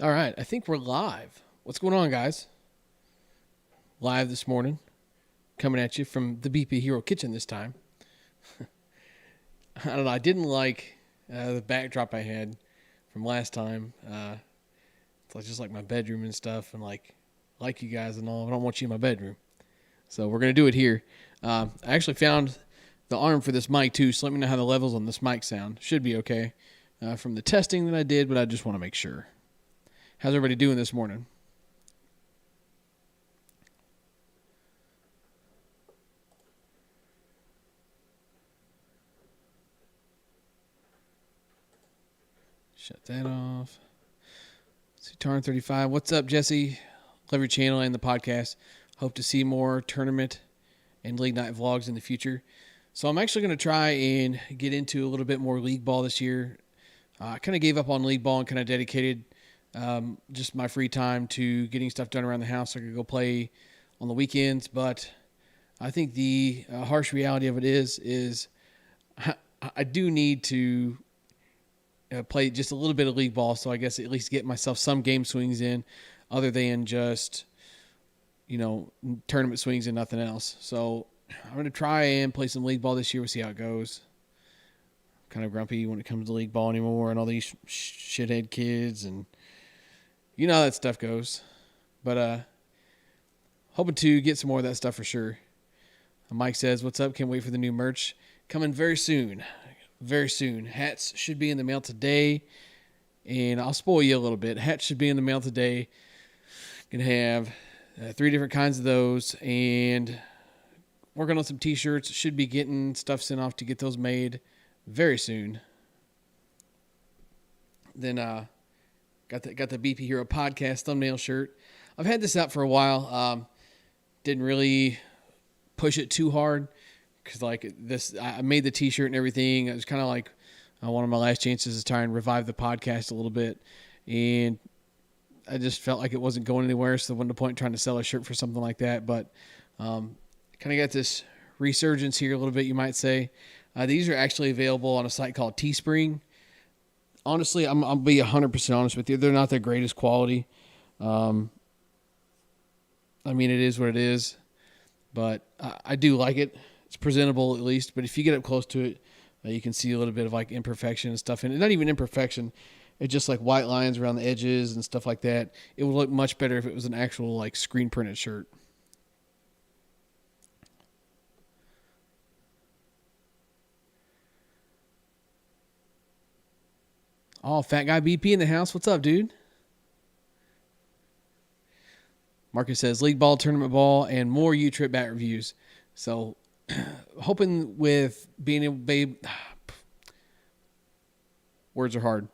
All right, I think we're live. What's going on, guys? Live this morning, coming at you from the BP Hero Kitchen this time. I don't know. I didn't like the backdrop I had from last time. It's just like my bedroom and stuff, and like you guys and all. I don't want you in my bedroom, so we're gonna do it here. I actually found the arm for this mic too, so let me know how the levels on this mic sound. Should be okay from the testing that I did, but I just want to make sure. How's everybody doing this morning? Shut that off. Tarn 35. What's up, Jesse? Love your channel and the podcast. Hope to see more tournament and league night vlogs in the future. So I'm actually going to try and get into a little bit more league ball this year. I kind of gave up on league ball and kind of dedicated just my free time to getting stuff done around the house so I could go play on the weekends. But I think the harsh reality of it is I do need to play just a little bit of league ball, so I guess at least get myself some game swings in other than just, tournament swings and nothing else. So I'm going to try and play some league ball this year. We'll see how it goes. Kind of grumpy when it comes to league ball anymore and all these shithead kids, and you know how that stuff goes. But hoping to get some more of that stuff for sure. Mike says, what's up? Can't wait for the new merch. Coming very soon. Very soon. Hats should be in the mail today. And I'll spoil you a little bit. Hats should be in the mail today. Gonna have 3 different kinds of those. And working on some t-shirts. Should be getting stuff sent off to get those made very soon. Then got the BP Hero podcast thumbnail shirt. I've had this out for a while. Didn't really push it too hard. Because I made the t-shirt and everything. It was kind of like one of my last chances to try and revive the podcast a little bit. And I just felt like it wasn't going anywhere. So there wasn't the point trying to sell a shirt for something like that. But kind of got this resurgence here a little bit, you might say. These are actually available on a site called Teespring. Honestly, I'll be 100% honest with you. They're not the greatest quality. I mean, it is what it is. But I do like it. It's presentable at least, but if you get up close to it, you can see a little bit of like imperfection and stuff. And not even imperfection. It's just like white lines around the edges and stuff like that. It would look much better if it was an actual like screen printed shirt. Oh, Fat Guy BP in the house. What's up, dude? Marcus says league ball, tournament ball, and more U-Trip bat reviews. So hoping with being able to words are hard.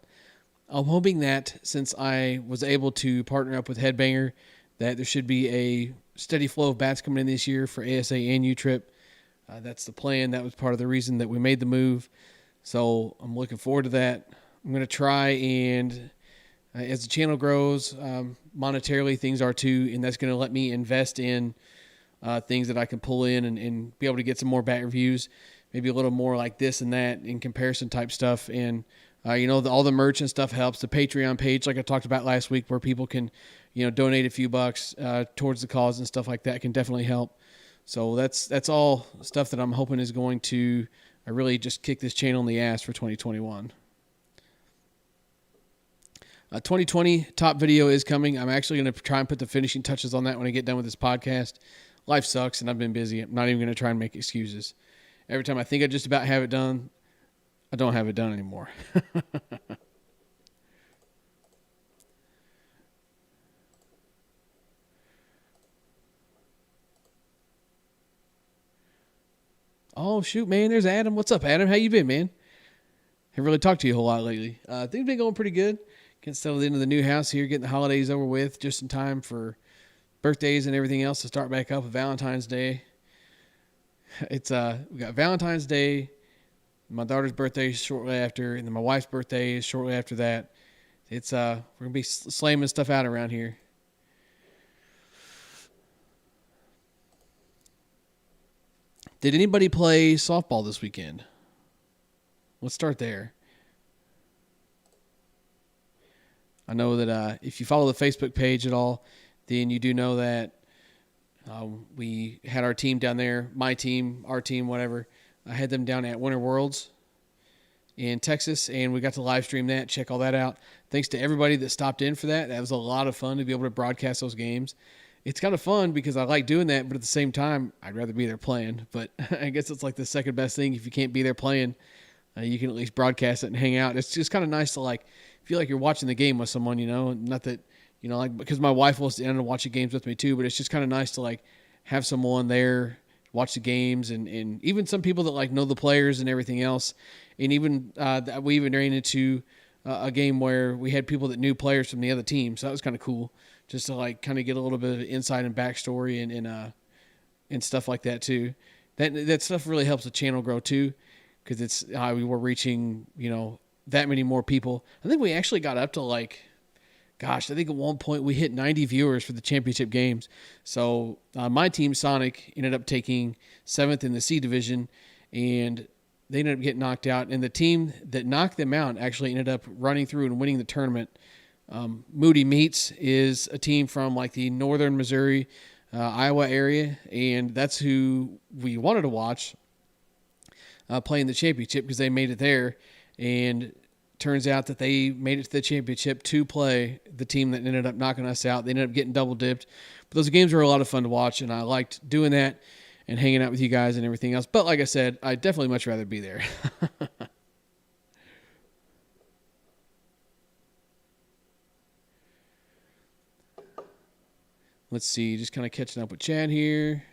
I'm hoping that since I was able to partner up with Headbanger, that there should be a steady flow of bats coming in this year for ASA and U-Trip. That's the plan. That was part of the reason that we made the move. So I'm looking forward to that. I'm going to try and as the channel grows, monetarily things are too, and that's going to let me invest in things that I can pull in and be able to get some more bat reviews, maybe a little more like this and that in comparison type stuff. And, all the merch and stuff helps. The Patreon page, like I talked about last week, where people can, donate a few bucks towards the cause and stuff like that can definitely help. So that's all stuff that I'm hoping is going to really just kick this channel in the ass for 2021. 2020 top video is coming. I'm actually going to try and put the finishing touches on that when I get done with this podcast. Life sucks, and I've been busy. I'm not even going to try and make excuses. Every time I think I just about have it done, I don't have it done anymore. Oh, shoot, man. There's Adam. What's up, Adam? How you been, man? Haven't really talked to you a whole lot lately. Things been going pretty good. Getting settled into the new house here, getting the holidays over with just in time for birthdays and everything else to start back up with Valentine's Day. It's we got Valentine's Day, my daughter's birthday is shortly after, and then my wife's birthday is shortly after that. It's we're gonna be slamming stuff out around here. Did anybody play softball this weekend? Let's start there. I know that if you follow the Facebook page at all, then you do know that we had our team down there, my team, our team, whatever. I had them down at Winter Worlds in Texas, and we got to live stream that, check all that out. Thanks to everybody that stopped in for that. That was a lot of fun to be able to broadcast those games. It's kind of fun because I like doing that, but at the same time, I'd rather be there playing. But I guess it's like the second best thing. If you can't be there playing, you can at least broadcast it and hang out. It's just kind of nice to like feel like you're watching the game with someone, not that, like, because my wife wants to end up watching games with me too, but it's just kind of nice to like have someone there, watch the games, and even some people that like know the players and everything else. And even we even ran into a game where we had people that knew players from the other team. So that was kind of cool just to like kind of get a little bit of insight and backstory and stuff like that too. That stuff really helps the channel grow too, because it's how we were reaching, that many more people. I think we actually got up to like, gosh, I think at one point we hit 90 viewers for the championship games. So my team, Sonic, ended up taking 7th in the C division, and they ended up getting knocked out. And the team that knocked them out actually ended up running through and winning the tournament. Moody Meats is a team from like the northern Missouri, Iowa area, and that's who we wanted to watch playing the championship because they made it there. And turns out that they made it to the championship to play the team that ended up knocking us out. They ended up getting double dipped. But those games were a lot of fun to watch, and I liked doing that and hanging out with you guys and everything else. But like I said, I'd definitely much rather be there. Let's see, just kind of catching up with Chad here.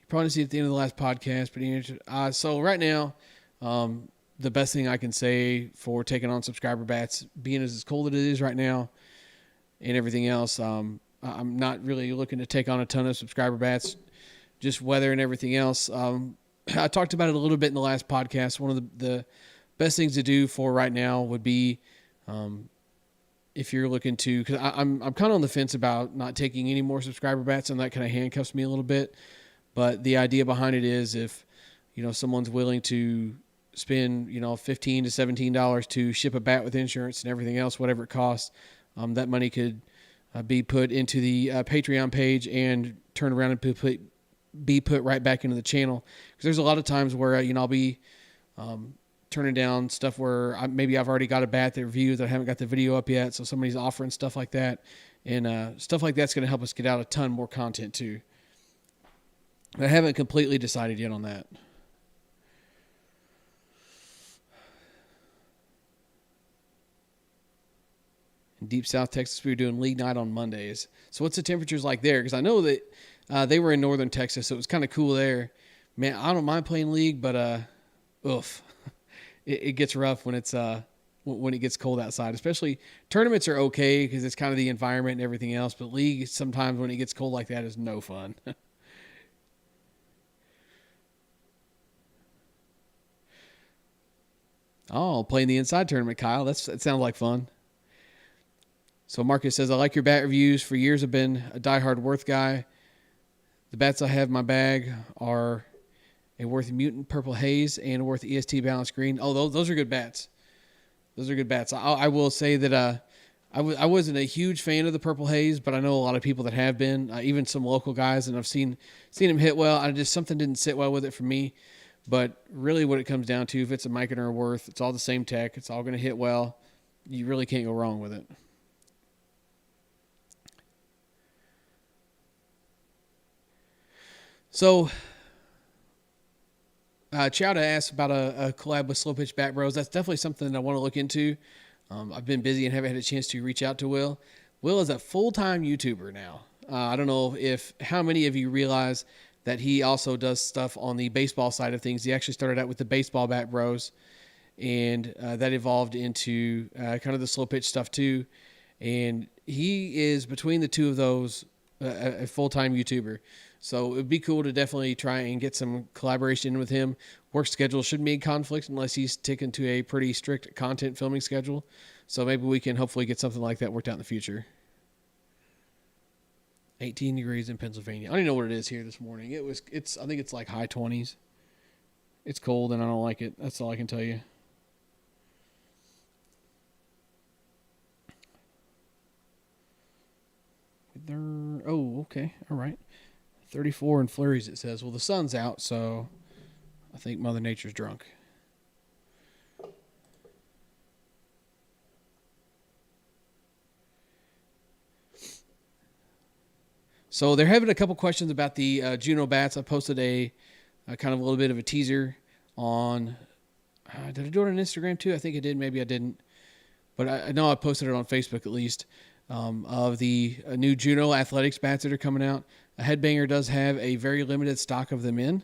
You probably see it at the end of the last podcast, but so right now, the best thing I can say for taking on subscriber bats, being as cold as it is right now and everything else, I'm not really looking to take on a ton of subscriber bats, just weather and everything else. I talked about it a little bit in the last podcast. One of the best things to do for right now would be if you're looking to, because I'm kind of on the fence about not taking any more subscriber bats, and that kind of handcuffs me a little bit. But the idea behind it is if, someone's willing to spend, $15 to $17 to ship a bat with insurance and everything else, whatever it costs, that money could be put into the Patreon page and turn around and be put right back into the channel. Because there's a lot of times where, I'll be turning down stuff where maybe I've already got a bat that reviews that I haven't got the video up yet. So somebody's offering stuff like that. And stuff like that's going to help us get out a ton more content too. But I haven't completely decided yet on that. In Deep South Texas, we were doing league night on Mondays. So what's the temperatures like there? Because I know that they were in northern Texas, so it was kind of cool there. Man, I don't mind playing league, but oof, it gets rough when it gets cold outside. Especially tournaments are okay because it's kind of the environment and everything else. But league, sometimes when it gets cold like that, is no fun. Oh, playing the inside tournament, Kyle. That sounds like fun. So Marcus says, I like your bat reviews. For years I've been a diehard Worth guy. The bats I have in my bag are a Worth Mutant Purple Haze and a Worth EST Balanced Green. Oh, those are good bats. Those are good bats. I will say that I wasn't a huge fan of the Purple Haze, but I know a lot of people that have been, even some local guys, and I've seen them hit well. Something didn't sit well with it for me. But really what it comes down to, if it's a Mikan or a Worth, it's all the same tech. It's all going to hit well. You really can't go wrong with it. So, Chowda asked about a collab with Slow Pitch Bat Bros. That's definitely something that I want to look into. I've been busy and haven't had a chance to reach out to Will. Will is a full-time YouTuber now. I don't know how many of you realize that he also does stuff on the baseball side of things. He actually started out with the Baseball Bat Bros, and that evolved into kind of the slow pitch stuff too. And he is, between the two of those, a full-time YouTuber. So it would be cool to definitely try and get some collaboration in with him. Work schedule shouldn't be in conflict unless he's sticking to a pretty strict content filming schedule. So maybe we can hopefully get something like that worked out in the future. 18 degrees in Pennsylvania. I don't even know what it is here this morning. I think it's like high 20s. It's cold and I don't like it. That's all I can tell you. Okay. All right. 34 in flurries, it says. Well, the sun's out, so I think Mother Nature's drunk. So they're having a couple questions about the Juno bats. I posted a kind of a little bit of a teaser on. Did I do it on Instagram too? I think I did. Maybe I didn't. But I know I posted it on Facebook at least, of the new Juno Athletics bats that are coming out. A Headbanger does have a very limited stock of them in,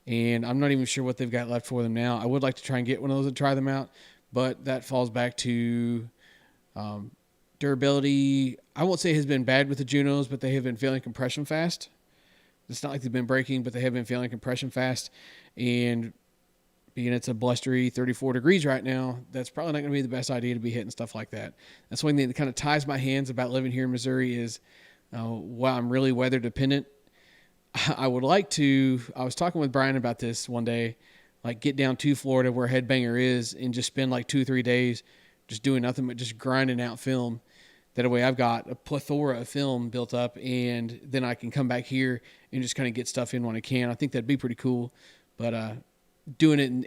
and I'm not even sure what they've got left for them now. I would like to try and get one of those and try them out, but that falls back to durability. I won't say it has been bad with the Junos, but they have been failing compression fast. It's not like they've been breaking, but they have been failing compression fast, and being it's a blustery 34 degrees right now, that's probably not going to be the best idea to be hitting stuff like that. That's one thing that kind of ties my hands about living here in Missouri is while I'm really weather dependent, I would like to, I was talking with Brian about this one day, like get down to Florida where Headbanger is and just spend like 2-3 days just doing nothing but just grinding out film. That way I've got a plethora of film built up, and then I can come back here and just kind of get stuff in when I can. I think that'd be pretty cool. But doing it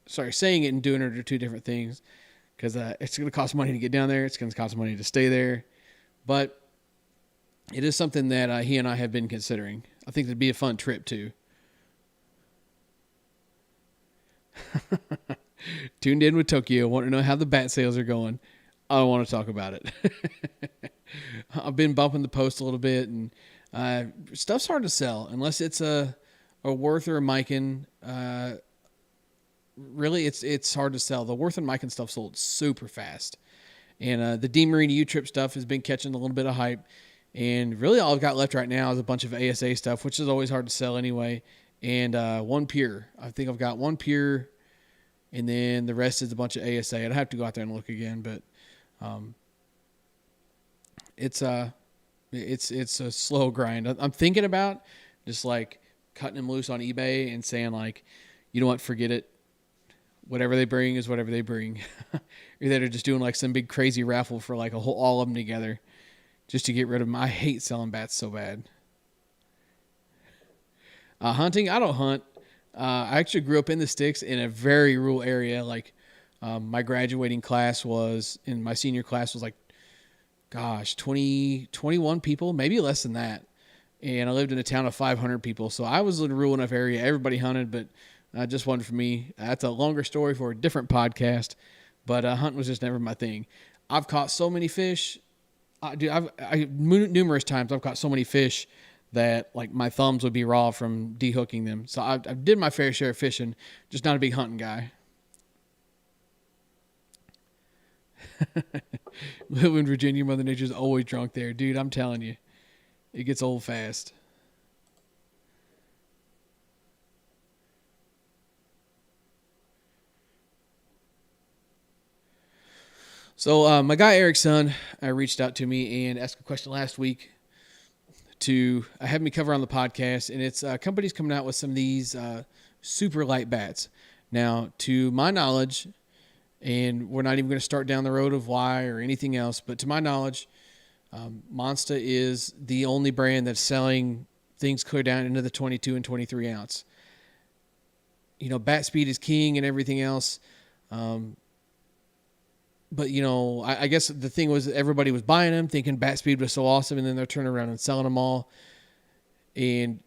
saying it and doing it are two different things, because it's going to cost money to get down there. It's going to cost money to stay there. But it is something that he and I have been considering. I think it'd be a fun trip too. Tuned in with Tokyo. Want to know how the bat sales are going. I don't want to talk about it. I've been bumping the post a little bit, and stuff's hard to sell unless it's a Worth or a Mikan. Really, it's hard to sell. The Worth and Mikan stuff sold super fast, and the D Marina U-Trip stuff has been catching a little bit of hype. And really, all I've got left right now is a bunch of ASA stuff, which is always hard to sell anyway, and one Pure. I think I've got one Pure, and then the rest is a bunch of ASA. I'd have to go out there and look again, but it's a slow grind. I'm thinking about just like cutting them loose on eBay and saying like, you know what, forget it. Whatever they bring is whatever they bring. Or that are just doing like some big crazy raffle for like all of them together, just to get rid of them. I hate selling bats so bad. Hunting, I don't hunt. I actually grew up in the sticks in a very rural area. Like my graduating class was, in my senior class was like, 21 people, maybe less than that. And I lived in a town of 500 people. So I was in a rural enough area. Everybody hunted, but just wasn't for me. That's a longer story for a different podcast. But hunting was just never my thing. I've caught so many fish. Dude, numerous times I've caught so many fish that like my thumbs would be raw from de-hooking them. So I did my fair share of fishing, just not a big hunting guy. Live in Virginia, Mother Nature's always drunk there. Dude, I'm telling you, it gets old fast. So my guy Eric's son reached out to me and asked a question last week to have me cover on the podcast, and it's companies coming out with some of these super light bats. Now, to my knowledge, and we're not even going to start down the road of why or anything else, but to my knowledge, Monsta is the only brand that's selling things clear down into the 22 and 23 ounce. You know, bat speed is king and everything else. But, you know, I guess the thing was everybody was buying them thinking bat speed was so awesome, and then they're turning around and selling them all. And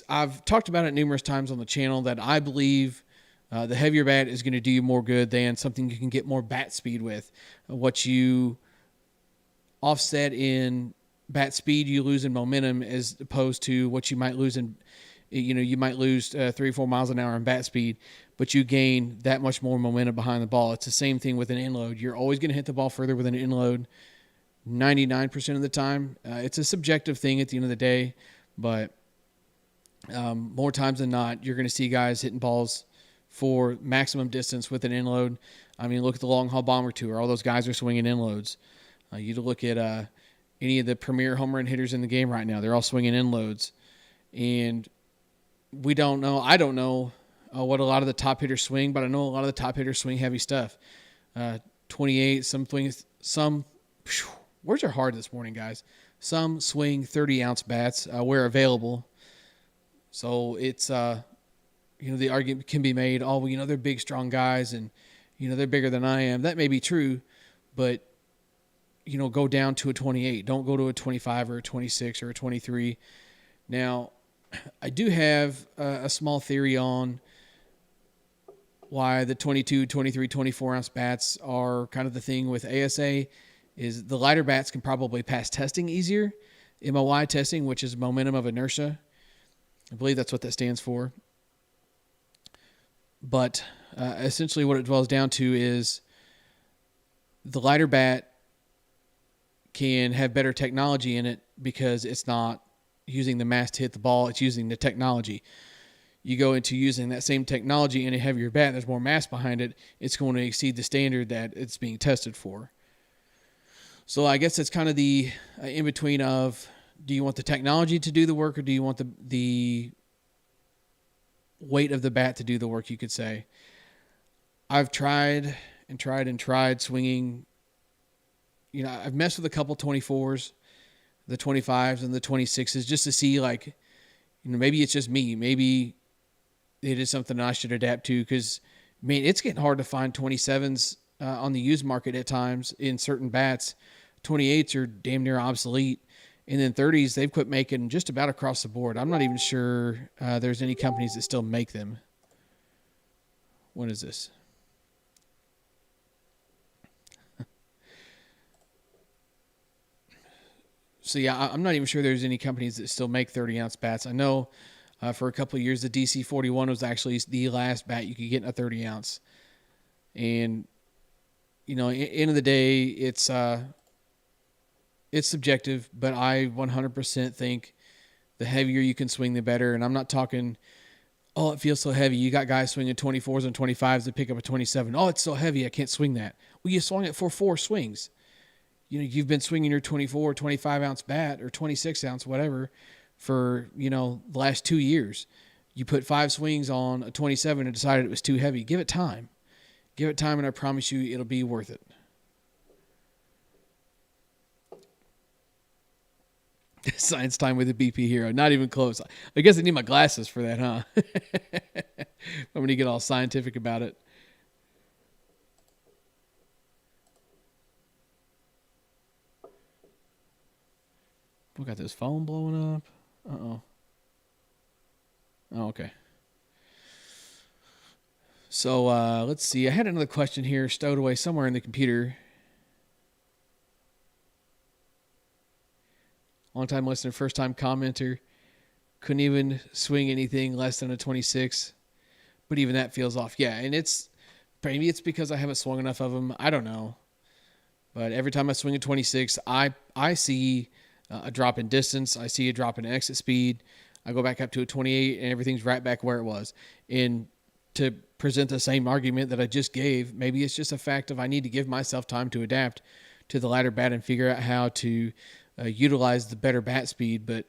I've talked about it numerous times on the channel that I believe the heavier bat is going to do you more good than something you can get more bat speed with. What you offset in bat speed, you lose in momentum, as opposed to what you might lose in, you might lose 3 or 4 miles an hour in bat speed, but you gain that much more momentum behind the ball. It's the same thing with an inload. You're always going to hit the ball further with an inload 99% of the time. It's a subjective thing at the end of the day, but more times than not, you're going to see guys hitting balls for maximum distance with an inload. I mean, look at the long haul bomber tour. All those guys are swinging inloads. You look at any of the premier home run hitters in the game right now. They're all swinging inloads. And we don't know. I don't know what a lot of the top hitters swing, but I know a lot of the top hitters swing heavy stuff. 28, some swings, some. Whew, words are hard this morning, guys. some swing 30-ounce bats where available. So it's the argument can be made, oh, well, they're big, strong guys, and they're bigger than I am. That may be true, but go down to a 28. Don't go to a 25 or a 26 or a 23. Now, I do have a small theory on why the 22, 23, 24-ounce bats are kind of the thing with ASA is the lighter bats can probably pass testing easier. MOI testing, which is momentum of inertia. I believe that's what that stands for. But essentially what it boils down to is the lighter bat can have better technology in it because it's not using the mass to hit the ball. It's using the technology. You go into using that same technology in a heavier bat, there's more mass behind it, it's going to exceed the standard that it's being tested for. So I guess it's kind of the in-between of, do you want the technology to do the work, or do you want the weight of the bat to do the work, you could say. I've tried swinging. I've messed with a couple 24s, the 25s, and the 26s just to see, maybe it's just me. Maybe it is something I should adapt to because, it's getting hard to find 27s on the used market at times in certain bats. 28s are damn near obsolete. And then 30s, they've quit making just about across the board. I'm not even sure there's any companies that still make them. What is this? So, yeah, I'm not even sure there's any companies that still make 30-ounce bats. I know for a couple of years, the DC-41 was actually the last bat you could get in a 30-ounce. And, end of the day, it's subjective, but I 100% think the heavier you can swing, the better. And I'm not talking, oh, it feels so heavy. You got guys swinging 24s and 25s that pick up a 27. Oh, it's so heavy, I can't swing that. Well, you swung it for 4 swings. You've been swinging your 24 or 25-ounce bat or 26-ounce, whatever, for, the last 2 years. You put 5 swings on a 27 and decided it was too heavy. Give it time. Give it time, and I promise you it'll be worth it. Science time with a BP hero. Not even close. I guess I need my glasses for that, huh? I'm going to get all scientific about it. We got this phone blowing up. Uh-oh. Oh, okay. So, let's see. I had another question here stowed away somewhere in the computer. Long-time listener, first-time commenter. Couldn't even swing anything less than a 26. But even that feels off. Yeah, and maybe it's because I haven't swung enough of them. I don't know. But every time I swing a 26, I see a drop in distance. I see a drop in exit speed. I go back up to a 28, and everything's right back where it was. And to present the same argument that I just gave, maybe it's just a fact of I need to give myself time to adapt to the lighter bat and figure out how to utilize the better bat speed. But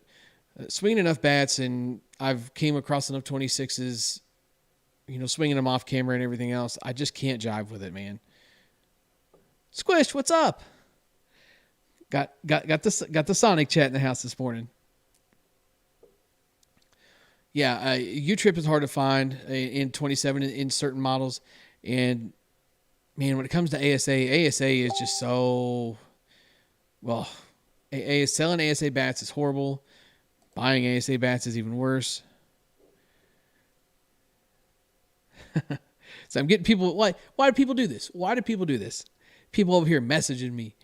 swinging enough bats, and I've came across enough 26s, swinging them off camera and everything else, I just can't jive with it, man. Squish, what's up? Got the Sonic chat in the house this morning. Yeah, U-Trip is hard to find in 27 in certain models. And, man, when it comes to ASA is just so... Well, selling ASA bats is horrible. Buying ASA bats is even worse. So I'm getting people... Why do people do this? People over here messaging me,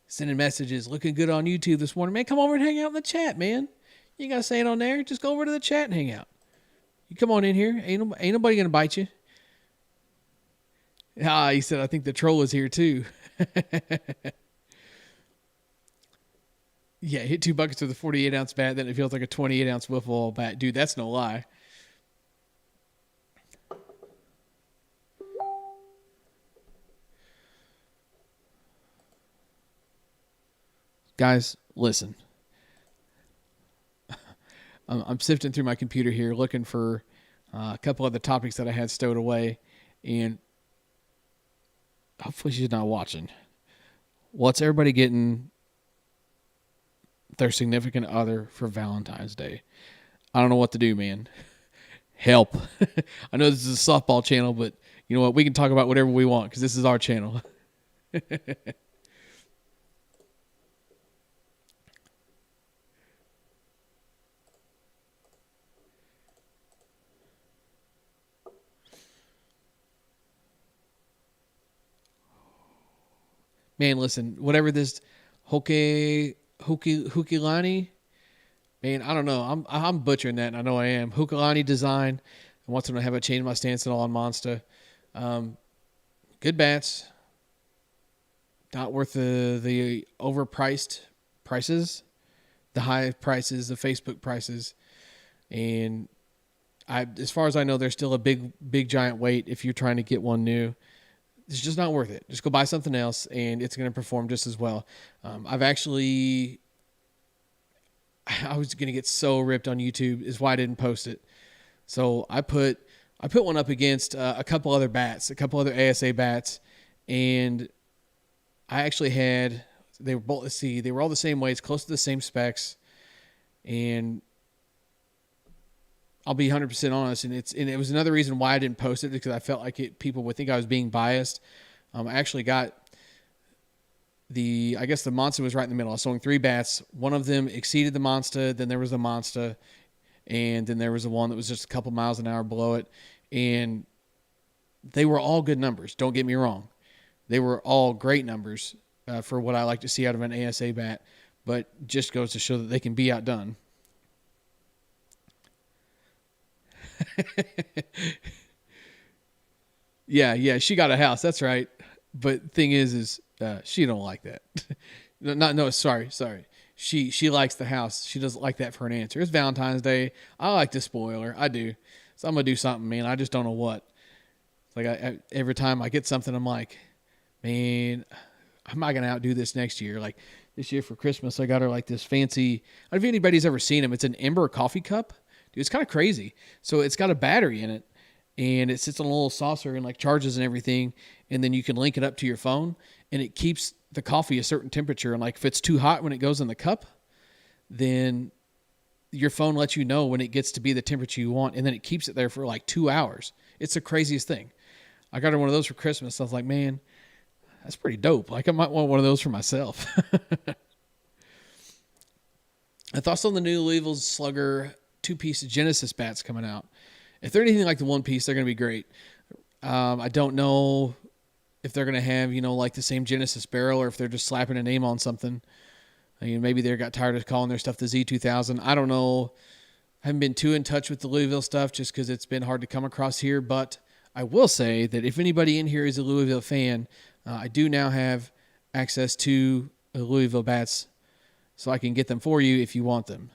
sending messages, looking good on YouTube this morning. Man, come over and hang out in the chat, man. You got to say it on there. Just go over to the chat and hang out. You come on in here. Ain't nobody going to bite you. He said, I think the troll is here too. Yeah, hit 2 buckets with a 48-ounce bat, then it feels like a 28-ounce wiffle ball bat. Dude, that's no lie. Guys, listen. I'm sifting through my computer here looking for a couple of the topics that I had stowed away, and hopefully she's not watching. What's everybody getting their significant other for Valentine's Day. I don't know what to do, man. Help. I know this is a softball channel, but you know what? We can talk about whatever we want because this is our channel. Man, listen, whatever this Hukilani, man, I don't know. I'm butchering that, and I know I am. Hukilani design. I want them to have a change my stance at all on Monster. Good bats. Not worth the overpriced prices, the high prices, the Facebook prices, and as far as I know, there's still a big giant wait if you're trying to get one new. It's just not worth it. Just go buy something else, and it's going to perform just as well. I was going to get so ripped on YouTube, is why I didn't post it. So I put one up against a couple other bats, a couple other ASA bats, and I actually they were all the same weights, close to the same specs, and I'll be 100% honest, and it was another reason why I didn't post it, because I felt like people would think I was being biased. I actually got I guess the Monster was right in the middle. I was throwing 3 bats. One of them exceeded the Monster, then there was the Monster, and then there was the one that was just a couple miles an hour below it, and they were all good numbers. Don't get me wrong. They were all great numbers for what I like to see out of an ASA bat, but just goes to show that they can be outdone. yeah, she got a house. That's right. But thing is she don't like that. Sorry. She likes the house. She doesn't like that for an answer. It's Valentine's Day. I like to spoil her. I do. So I'm gonna do something, man. I just don't know what. Like every time I get something, I'm like, man, I'm not gonna outdo this next year. Like this year for Christmas, I got her like this fancy. I don't know if anybody's ever seen them. It's an Ember coffee cup. Dude, it's kind of crazy. So it's got a battery in it, and it sits on a little saucer and like charges and everything, and then you can link it up to your phone, and it keeps the coffee a certain temperature. And like if it's too hot when it goes in the cup, then your phone lets you know when it gets to be the temperature you want, and then it keeps it there for like 2 hours. It's the craziest thing. I got her one of those for Christmas. I was like, man, that's pretty dope. Like I might want one of those for myself. I thought some of the new Louisville Slugger 2-piece Genesis bats coming out. If they're anything like the 1-piece, they're going to be great. I don't know if they're going to have, like the same Genesis barrel, or if they're just slapping a name on something. I mean, maybe they got tired of calling their stuff the Z2000. I don't know. I haven't been too in touch with the Louisville stuff just because it's been hard to come across here. But I will say that if anybody in here is a Louisville fan, I do now have access to Louisville bats, so I can get them for you if you want them.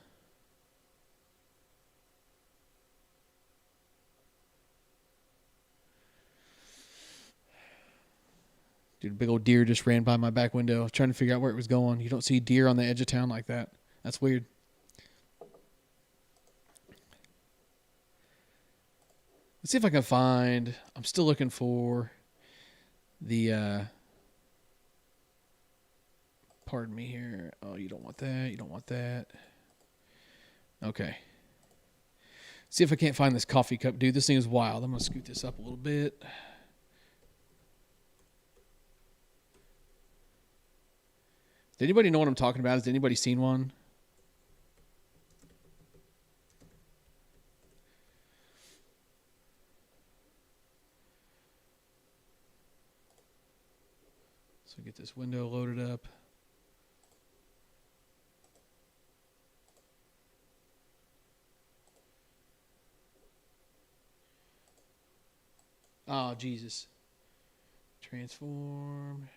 Dude, a big old deer just ran by my back window. I was trying to figure out where it was going. You don't see deer on the edge of town like that. That's weird. Let's see if I can find... I'm still looking for the... Pardon me here. Oh, you don't want that. You don't want that. Okay. See if I can't find this coffee cup. Dude, this thing is wild. I'm going to scoot this up a little bit. Does anybody know what I'm talking about? Has anybody seen one? So get this window loaded up. Oh, Jesus. Transform.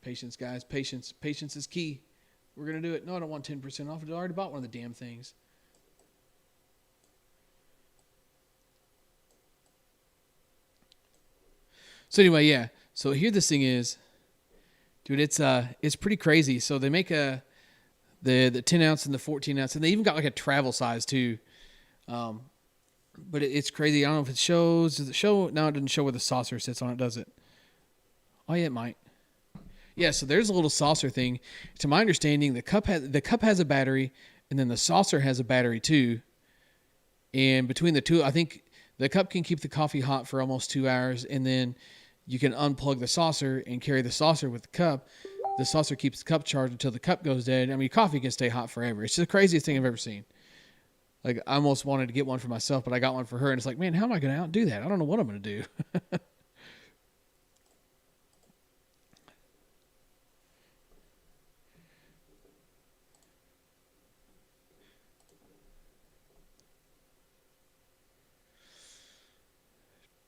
Patience, guys. Patience. Patience is key. We're going to do it. No, I don't want 10% off. I already bought one of the damn things. So anyway, yeah. So here this thing is. Dude, it's pretty crazy. So they make the 10 ounce and the 14 ounce, and they even got like a travel size too. But it's crazy. I don't know if it shows. Does it show? No, it doesn't show where the saucer sits on it, does it? Oh yeah, it might. Yeah, so there's a little saucer thing. To my understanding, the cup has a battery, and then the saucer has a battery too. And between the two, I think the cup can keep the coffee hot for almost 2 hours, and then you can unplug the saucer and carry the saucer with the cup. The saucer keeps the cup charged until the cup goes dead. I mean, coffee can stay hot forever. It's the craziest thing I've ever seen. Like, I almost wanted to get one for myself, but I got one for her, and it's like, man, how am I going to outdo that? I don't know what I'm going to do.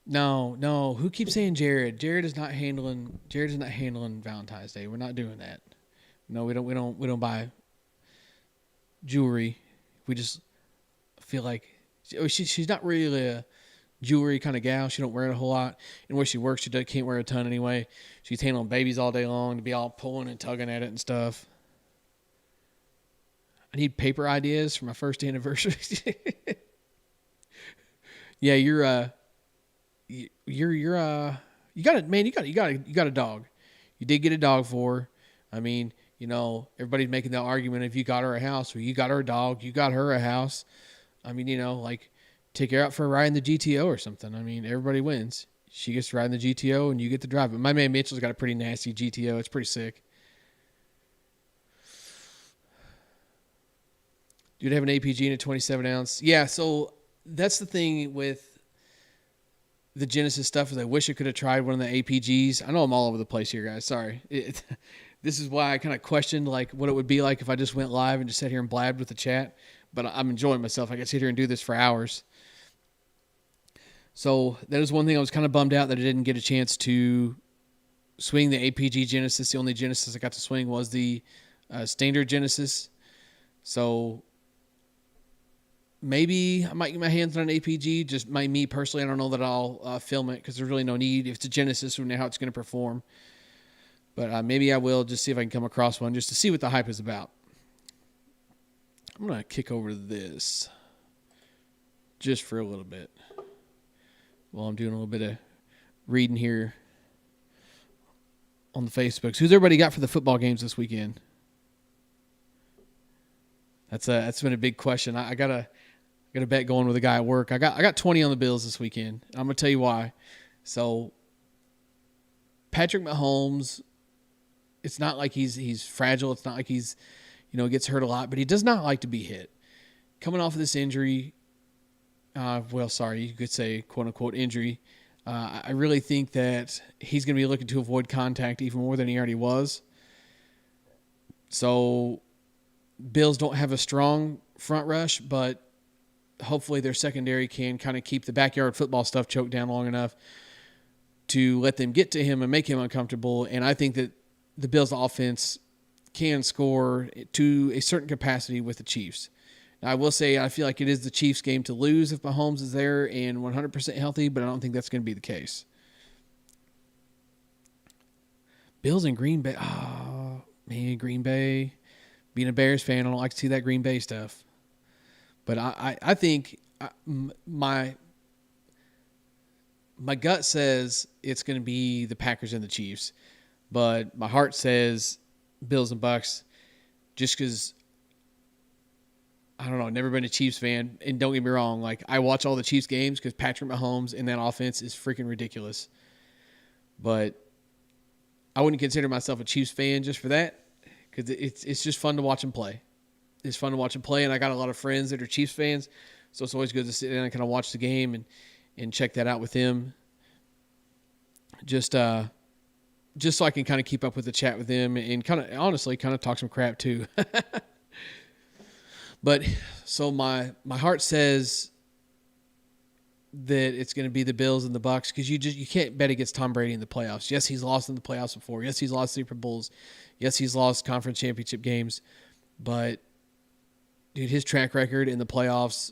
No, no. Who keeps saying Jared? Jared is not handling Valentine's Day. We're not doing that. No, we don't buy jewelry. We just feel like she's not really a jewelry kind of gal. She don't wear it a whole lot. And where she works, can't wear a ton anyway. She's handling babies all day long to be all pulling and tugging at it and stuff. I need paper ideas for my first anniversary. Yeah, you got it, man. You got a dog. You did get a dog for her. I mean, everybody's making that argument. If you got her a house, or you got her a dog, you got her a house. I mean, like, take her out for a ride in the GTO or something. I mean, everybody wins. She gets to ride in the GTO, and you get to drive it. My man Mitchell's got a pretty nasty GTO. It's pretty sick. Dude, have an APG in a 27 ounce. Yeah, so that's the thing with the Genesis stuff is I wish I could have tried one of the APGs. I know I'm all over the place here, guys. Sorry. This is why I kind of questioned like what it would be like if I just went live and just sat here and blabbed with the chat. But I'm enjoying myself. I can sit here and do this for hours. So that is one thing I was kind of bummed out that I didn't get a chance to swing the APG Genesis. The only Genesis I got to swing was the standard Genesis. So maybe I might get my hands on an APG. Just me personally, I don't know that I'll film it because there's really no need. If it's a Genesis, we know how it's going to perform. But maybe I will just see if I can come across one just to see what the hype is about. I'm going to kick over to this just for a little bit while I'm doing a little bit of reading here on the Facebooks. Who's everybody got for the football games this weekend? That's been a big question. I got a bet going with a guy at work. I got 20 on the Bills this weekend. I'm gonna tell you why. So Patrick Mahomes, it's not like he's fragile. It's not like he's gets hurt a lot, but he does not like to be hit. Coming off of this injury, you could say quote unquote injury. I really think that he's going to be looking to avoid contact even more than he already was. So Bills don't have a strong front rush, but hopefully their secondary can kind of keep the backyard football stuff choked down long enough to let them get to him and make him uncomfortable. And I think that the Bills offense can score to a certain capacity with the Chiefs. Now, I will say I feel like it is the Chiefs' game to lose if Mahomes is there and 100% healthy, but I don't think that's going to be the case. Bills in Green Bay. Oh, man, Green Bay. Being a Bears fan, I don't like to see that Green Bay stuff. But I think my gut says it's going to be the Packers and the Chiefs. But my heart says Bills and Bucks just because, I don't know, I've never been a Chiefs fan. And don't get me wrong, like I watch all the Chiefs games because Patrick Mahomes and that offense is freaking ridiculous. But I wouldn't consider myself a Chiefs fan just for that because it's just fun to watch them play. It's fun to watch them play, and I got a lot of friends that are Chiefs fans, so it's always good to sit down and kind of watch the game and check that out with them. Just so I can kind of keep up with the chat with them and kind of honestly kind of talk some crap too. But so my heart says that it's going to be the Bills and the Bucks because you can't bet against Tom Brady in the playoffs. Yes, he's lost in the playoffs before. Yes, he's lost Super Bowls. Yes, he's lost conference championship games, but dude, his track record in the playoffs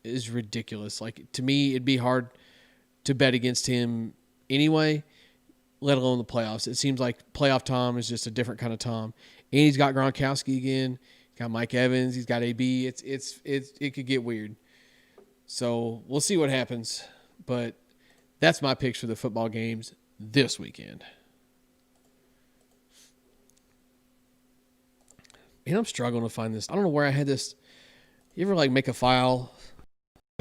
is ridiculous. Like, to me, it'd be hard to bet against him anyway, let alone the playoffs. It seems like playoff Tom is just a different kind of Tom. And he's got Gronkowski again. He's got Mike Evans. He's got AB. It could get weird. So we'll see what happens. But that's my picks for the football games this weekend. Man, I'm struggling to find this. I don't know where I had this. You ever like make a file,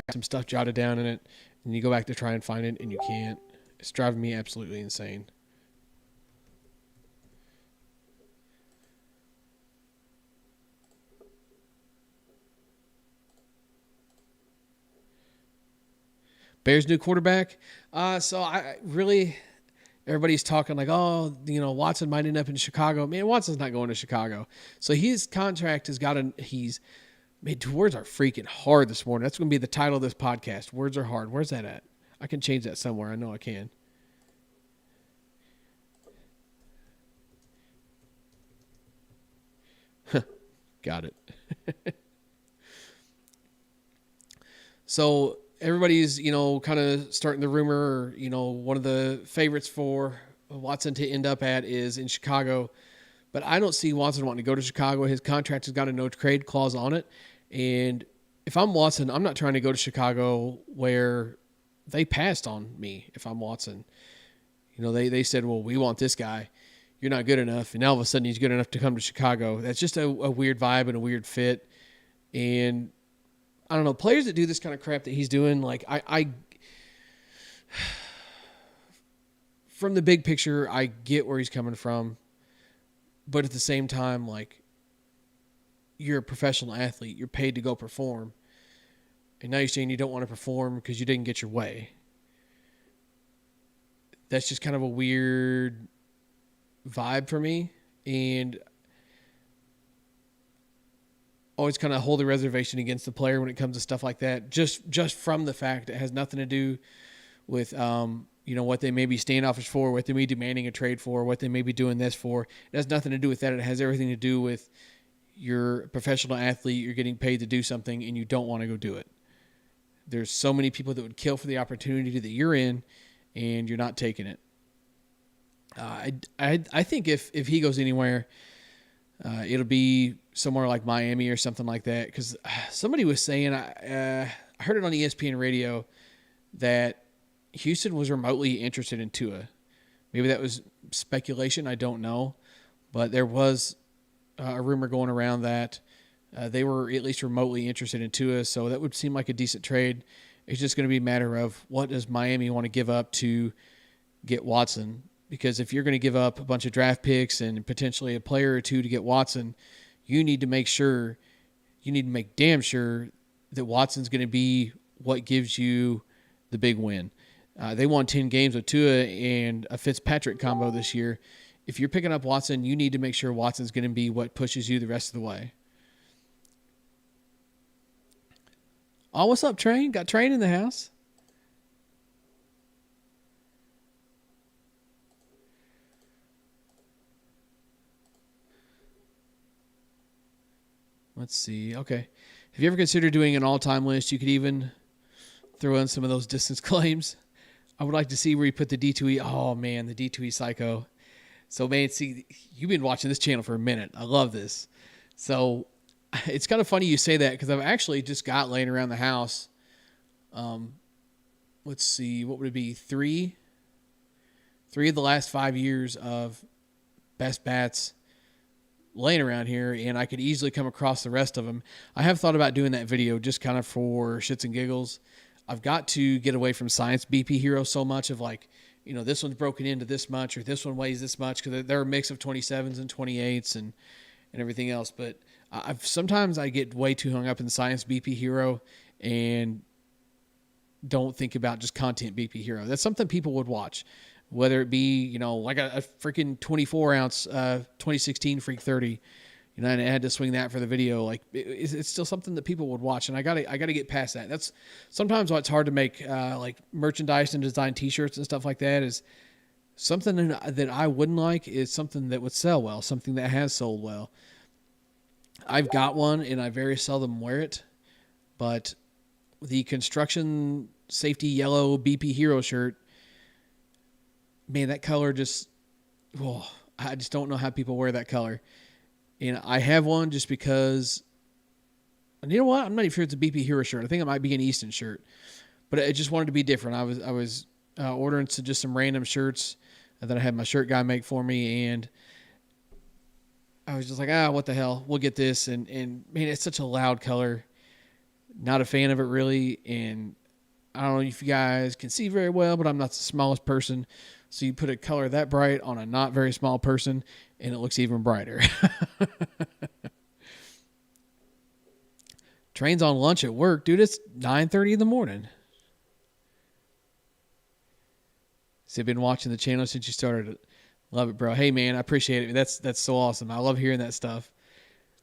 got some stuff jotted down in it, and you go back to try and find it and you can't? It's driving me absolutely insane. Bears new quarterback. So I really, everybody's talking like, oh, Watson might end up in Chicago. Man, Watson's not going to Chicago. So his contract has got he's made. Words are freaking hard this morning. That's going to be the title of this podcast. Words are hard. Where's that at? I can change that somewhere. I know I can. Got it. So everybody's, kind of starting the rumor, one of the favorites for Watson to end up at is in Chicago. But I don't see Watson wanting to go to Chicago. His contract has got a no trade clause on it. And if I'm Watson, I'm not trying to go to Chicago where they passed on me if I'm Watson. They said, well, we want this guy. You're not good enough. And now all of a sudden he's good enough to come to Chicago. That's just a weird vibe and a weird fit. And I don't know, players that do this kind of crap that he's doing, like I from the big picture, I get where he's coming from. But at the same time, like, you're a professional athlete. You're paid to go perform. And now you're saying you don't want to perform because you didn't get your way. That's just kind of a weird vibe for me. And always kind of hold a reservation against the player when it comes to stuff like that. Just from the fact it has nothing to do with what they may be standoffish for, what they may be demanding a trade for, what they may be doing this for. It has nothing to do with that. It has everything to do with you're a professional athlete, you're getting paid to do something, and you don't want to go do it. There's so many people that would kill for the opportunity that you're in, and you're not taking it. I think if he goes anywhere, it'll be somewhere like Miami or something like that. Because somebody was saying, I heard it on ESPN radio, that Houston was remotely interested in Tua. Maybe that was speculation. I don't know. But there was a rumor going around that they were at least remotely interested in Tua. So that would seem like a decent trade. It's just going to be a matter of what does Miami want to give up to get Watson. Because if you're going to give up a bunch of draft picks and potentially a player or two to get Watson, you need to make damn sure that Watson's going to be what gives you the big win. They won 10 games with Tua and a Fitzpatrick combo this year. If you're picking up Watson, you need to make sure Watson's going to be what pushes you the rest of the way. Oh, what's up, Train? Got Train in the house. Let's see. Okay. Have you ever considered doing an all-time list? You could even throw in some of those distance claims. I would like to see where you put the D2E. Oh, man, the D2E Psycho. So, man, see, you've been watching this channel for a minute. I love this. So, it's kind of funny you say that because I've actually just got laying around the house. Let's see. What would it be? Three of the last 5 years of best bats laying around here, and I could easily come across the rest of them. I have thought about doing that video just kind of for shits and giggles. I've got to get away from science BP Hero so much of like, this one's broken into this much or this one weighs this much because they're a mix of 27s and 28s and everything else. But sometimes I get way too hung up in science BP Hero and don't think about just content BP Hero. That's something people would watch, whether it be, like a freaking 24-ounce 2016 Freak 30. And I had to swing that for the video. Like it's still something that people would watch, and I gotta get past that. That's sometimes why it's hard to make like merchandise and design T-shirts and stuff like that. Is something that I wouldn't like is something that would sell well, something that has sold well. I've got one, and I very seldom wear it, but the construction safety yellow BP Hero shirt, man, that color just, I just don't know how people wear that color. And I have one just because, and you know what? I'm not even sure it's a BP Hero shirt. I think it might be an Easton shirt, but I just wanted to be different. I was ordering just some random shirts that I had my shirt guy make for me, and I was just like, what the hell? We'll get this. And man, it's such a loud color. Not a fan of it really. And I don't know if you guys can see very well, but I'm not the smallest person. So you put a color that bright on a not very small person, and it looks even brighter. Train's on lunch at work. Dude, it's 9:30 in the morning. So I've been watching the channel since you started it. Love it, bro. Hey, man, I appreciate it. That's so awesome. I love hearing that stuff.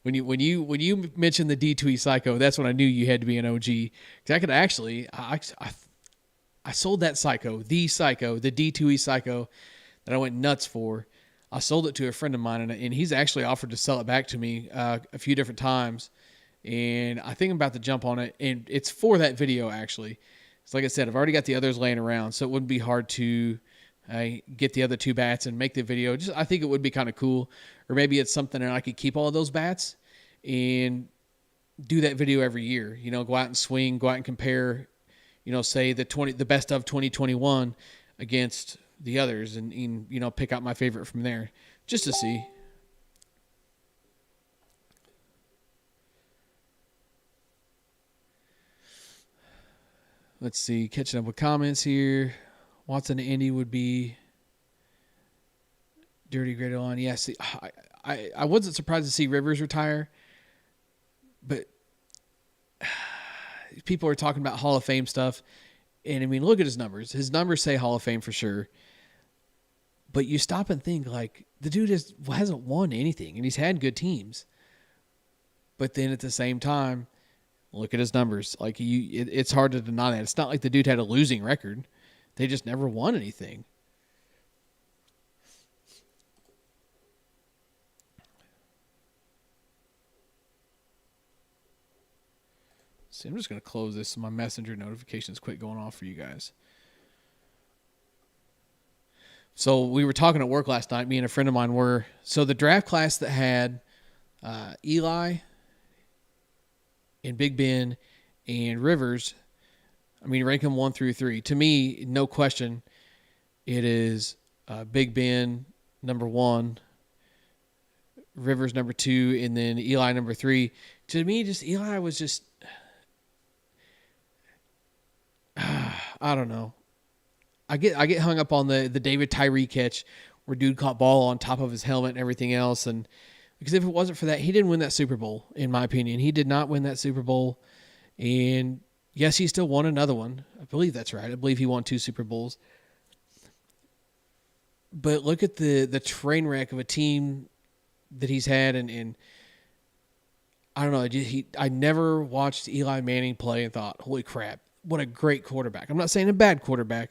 When you mentioned the D2E Psycho, that's when I knew you had to be an OG. Because I could actually, I sold that Psycho, the D2E Psycho that I went nuts for. I sold it to a friend of mine, and he's actually offered to sell it back to me a few different times. And I think I'm about to jump on it, and it's for that video, actually. It's like I said, I've already got the others laying around, so it wouldn't be hard to get the other two bats and make the video. Just I think it would be kind of cool. Or maybe it's something that I could keep all of those bats and do that video every year. You know, go out and swing, go out and compare, you know, say the best of 2021 against the others and you know, pick out my favorite from there just to see. Let's see, catching up with comments here. Watson and Indy would be dirty graded on. Yeah, see, I wasn't surprised to see Rivers retire, but people are talking about Hall of Fame stuff. And I mean, look at his numbers. His numbers say Hall of Fame for sure. But you stop and think, like, the dude hasn't won anything, and he's had good teams. But then at the same time, look at his numbers. Like, it's hard to deny that. It's not like the dude had a losing record. They just never won anything. See, I'm just going to close this so my messenger notifications quit going off for you guys. So we were talking at work last night. Me and a friend of mine were. So the draft class that had Eli and Big Ben and Rivers, I mean, rank them 1 through 3. To me, no question, it is Big Ben number 1, Rivers number 2, and then Eli number 3. To me, just Eli was just, I don't know. I get hung up on the David Tyree catch where dude caught ball on top of his helmet and everything else, and because if it wasn't for that, he didn't win that Super Bowl, in my opinion. He did not win that Super Bowl, and yes, he still won another one. I believe that's right. I believe he won 2 Super Bowls. But look at the train wreck of a team that he's had, and I don't know. I never watched Eli Manning play and thought, holy crap, what a great quarterback. I'm not saying a bad quarterback,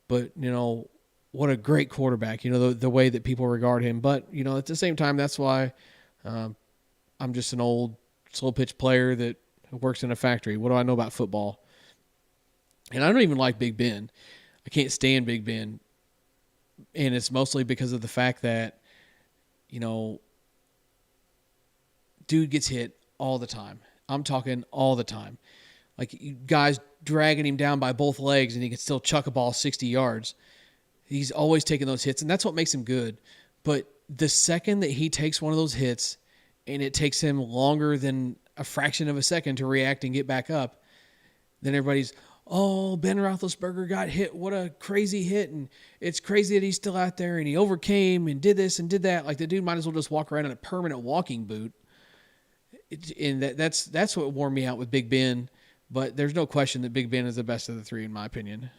but, you know, what a great quarterback, you know, the way that people regard him. But, you know, at the same time, that's why I'm just an old slow pitch player that works in a factory. What do I know about football? And I don't even like Big Ben. I can't stand Big Ben. And it's mostly because of the fact that, you know, dude gets hit all the time. I'm talking all the time. Like, guys dragging him down by both legs and he can still chuck a ball 60 yards. He's always taking those hits, and that's what makes him good. But the second that he takes one of those hits and it takes him longer than a fraction of a second to react and get back up, then everybody's, oh, Ben Roethlisberger got hit. What a crazy hit, and it's crazy that he's still out there, and he overcame and did this and did that. Like, the dude might as well just walk around in a permanent walking boot. And that's what wore me out with Big Ben. But there's no question that Big Ben is the best of the 3, in my opinion.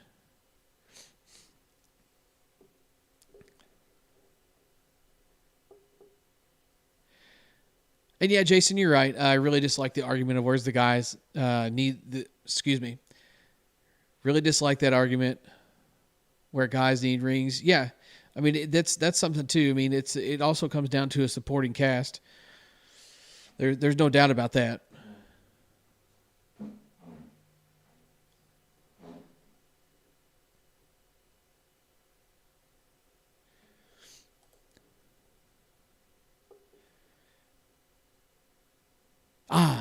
And yeah, Jason, you're right. I really dislike the argument of where's the guys really dislike that argument where guys need rings. Yeah, I mean that's something too. I mean it also comes down to a supporting cast. There's no doubt about that.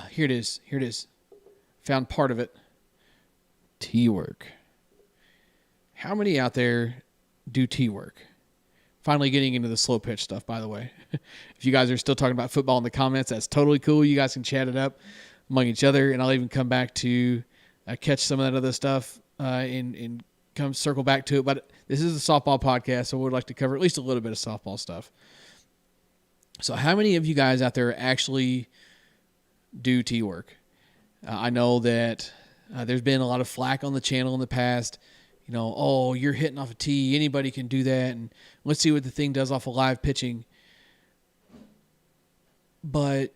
Here it is. Found part of it. T-work. How many out there do T-work? finally getting into the slow pitch stuff, by the way. If you guys are still talking about football in the comments, that's totally cool. You guys can chat it up among each other, and I'll even come back to catch some of that other stuff and come circle back to it. But this is a softball podcast, so we'd like to cover at least a little bit of softball stuff. So how many of you guys out there actually do tee work? I know that there's been a lot of flack on the channel in the past. You know, oh, you're hitting off a tee. Anybody can do that. And let's see what the thing does off of live pitching. But,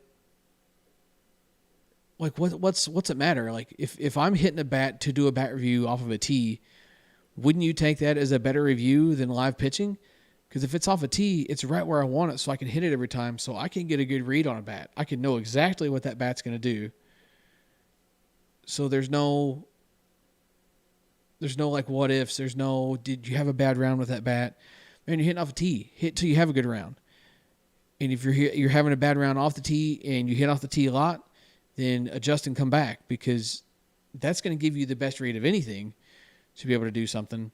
like, what's it matter? Like, if I'm hitting a bat to do a bat review off of a tee, wouldn't you take that as a better review than live pitching? Because if it's off a tee, it's right where I want it, so I can hit it every time, so I can get a good read on a bat. I can know exactly what that bat's going to do. So there's no like what ifs. There's no, did you have a bad round with that bat? Man, you're hitting off a tee. Hit till you have a good round. And if you're having a bad round off the tee and you hit off the tee a lot, then adjust and come back, because that's going to give you the best read of anything to be able to do something.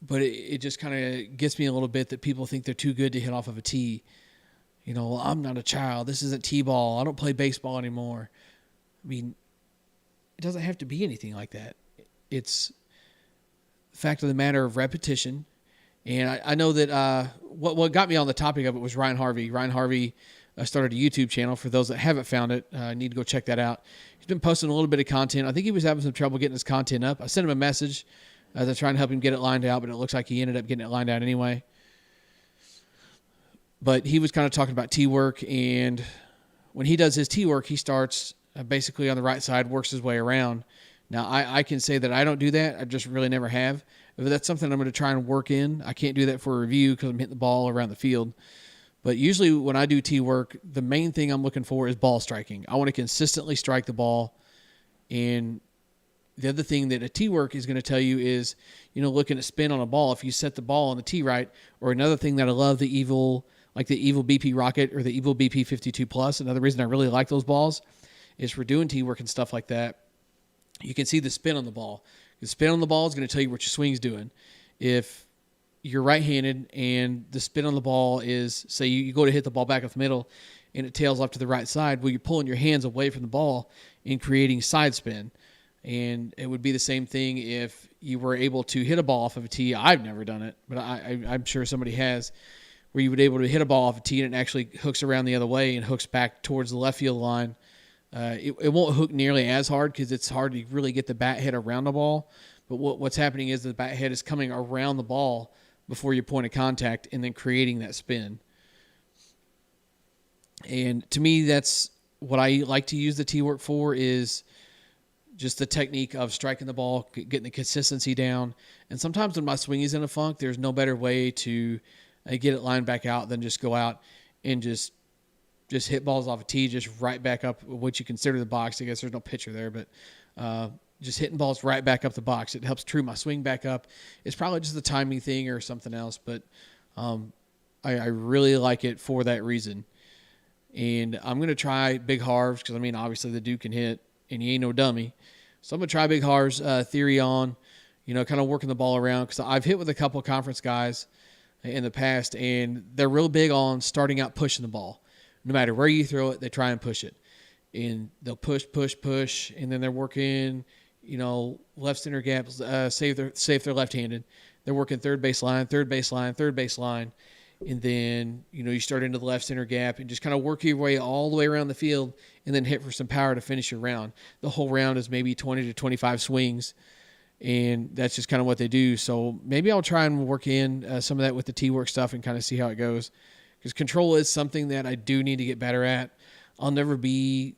But it just kind of gets me a little bit that people think they're too good to hit off of a tee. You know, well, I'm not a child. This isn't T-ball. I don't play baseball anymore. I mean, it doesn't have to be anything like that. It's the fact of the matter of repetition. And I know that what got me on the topic of it was Ryan Harvey. Ryan Harvey started a YouTube channel. For those that haven't found it, need to go check that out. He's been posting a little bit of content. I think he was having some trouble getting his content up. I sent him a message to try and help him get it lined out, but it looks like he ended up getting it lined out anyway. But he was kind of talking about tee work, and when he does his tee work, he starts basically on the right side, works his way around. Now, I can say that I don't do that. I just really never have. But that's something I'm going to try and work in. I can't do that for a review because I'm hitting the ball around the field. But usually when I do tee work, the main thing I'm looking for is ball striking. I want to consistently strike the ball. And the other thing that a tee work is going to tell you is, you know, looking at spin on a ball. If you set the ball on the tee right, or another thing that I love, the Evil BP Rocket or the Evil BP 52 Plus. Another reason I really like those balls is for doing tee work and stuff like that. You can see the spin on the ball. The spin on the ball is going to tell you what your swing's doing. If you're right-handed and the spin on the ball is, say you go to hit the ball back up the middle and it tails off to the right side, well, you're pulling your hands away from the ball and creating side spin. And it would be the same thing if you were able to hit a ball off of a tee. I've never done it, but I'm sure somebody has, where you would be able to hit a ball off a tee and it actually hooks around the other way and hooks back towards the left field line. It won't hook nearly as hard because it's hard to really get the bat head around the ball. But what's happening is the bat head is coming around the ball before your point of contact and then creating that spin. And to me, that's what I like to use the tee work for, is just the technique of striking the ball, getting the consistency down. And sometimes when my swing is in a funk, there's no better way to get it lined back out than just go out and just hit balls off a tee, just right back up what you consider the box. I guess there's no pitcher there, but just hitting balls right back up the box. It helps true my swing back up. It's probably just the timing thing or something else, but I really like it for that reason. And I'm going to try Big Harv's because, I mean, obviously the dude can hit, and he ain't no dummy. So I'm going to try Big Harv's theory on, kind of working the ball around, because I've hit with a couple of conference guys in the past, and they're real big on starting out pushing the ball. No matter where you throw it, they try and push it. And they'll push, and then they're working, left center gaps, say if they're left-handed. They're working third base line, and then, you start into the left center gap and just kind of work your way all the way around the field and then hit for some power to finish your round. The whole round is maybe 20 to 25 swings, and that's just kind of what they do. So maybe I'll try and work in some of that with the T-work stuff and kind of see how it goes. Because control is something that I do need to get better at. I'll never be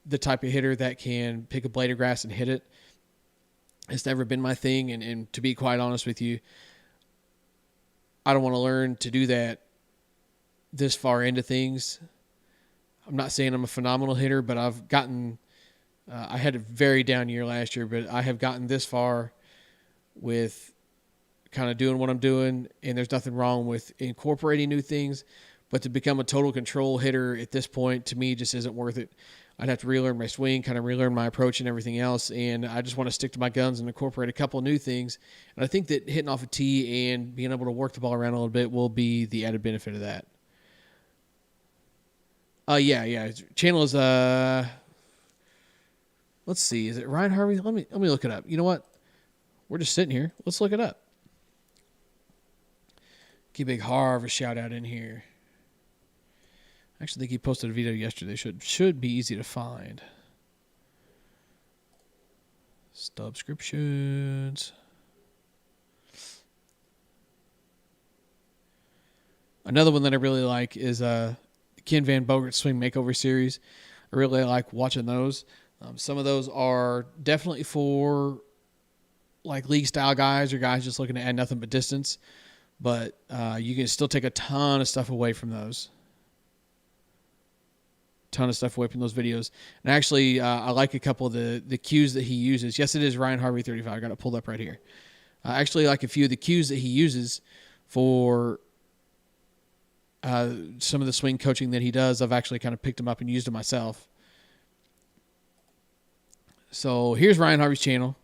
the type of hitter that can pick a blade of grass and hit it. It's never been my thing, and to be quite honest with you, I don't want to learn to do that this far into things. I'm not saying I'm a phenomenal hitter, but I've gotten I had a very down year last year, but I have gotten this far with kind of doing what I'm doing, and there's nothing wrong with incorporating new things, but to become a total control hitter at this point, to me, just isn't worth it. I'd have to relearn my swing, kind of relearn my approach and everything else. And I just want to stick to my guns and incorporate a couple of new things. And I think that hitting off a tee and being able to work the ball around a little bit will be the added benefit of that. Yeah. Channel is let's see, is it Ryan Harvey? Let me look it up. You know what? We're just sitting here. Let's look it up. Give Big Harv a shout out in here. I actually think he posted a video yesterday. Should be easy to find. Subscriptions. Another one that I really like is Ken Van Bogert's Swing Makeover series. I really like watching those. Some of those are definitely for like league style guys or guys just looking to add nothing but distance. But you can still take a ton of stuff away from those. Ton of stuff away from those videos. And actually, I like a couple of the cues that he uses. Yes, it is Ryan Harvey 35. I got it pulled up right here. I actually like a few of the cues that he uses for some of the swing coaching that he does. I've actually kind of picked them up and used them myself. So here's Ryan Harvey's channel.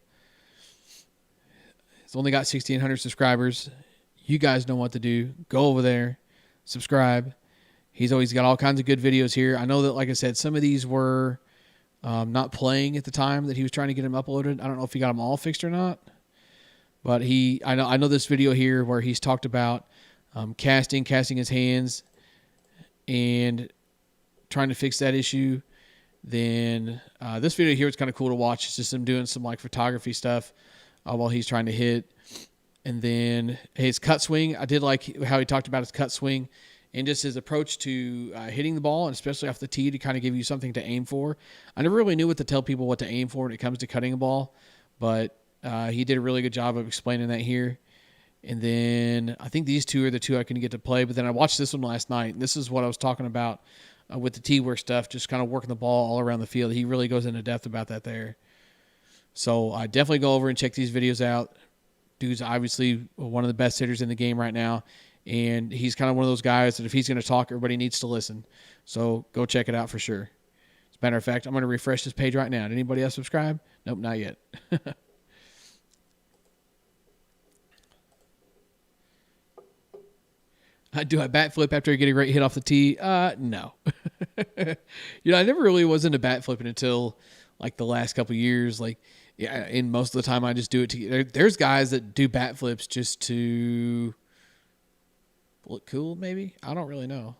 It's only got 1,600 subscribers. You guys know what to do. Go over there, subscribe. He's always got all kinds of good videos here. I know that, like I said, some of these were not playing at the time that he was trying to get them uploaded. I don't know if he got them all fixed or not. But I know this video here where he's talked about casting his hands and trying to fix that issue. Then this video here is kind of cool to watch. It's just him doing some like photography stuff while he's trying to hit. And then his cut swing. I did like how he talked about his cut swing and just his approach to hitting the ball, and especially off the tee to kind of give you something to aim for. I never really knew what to tell people what to aim for when it comes to cutting a ball, but he did a really good job of explaining that here. And then I think these two are the two I can get to play. But then I watched this one last night, and this is what I was talking about with the tee work stuff, just kind of working the ball all around the field. He really goes into depth about that there. So I definitely go over and check these videos out. Dude's obviously one of the best hitters in the game right now, and he's kind of one of those guys that if he's going to talk, everybody needs to listen. So go check it out for sure. As a matter of fact, I'm going to refresh this page right now. Did anybody else subscribe? Nope, not yet. Do I bat flip after I get a great hit off the tee? No. I never really was into bat flipping until like the last couple of years. Like, yeah, and most of the time I just do it there's guys that do bat flips just to look cool, maybe. I don't really know.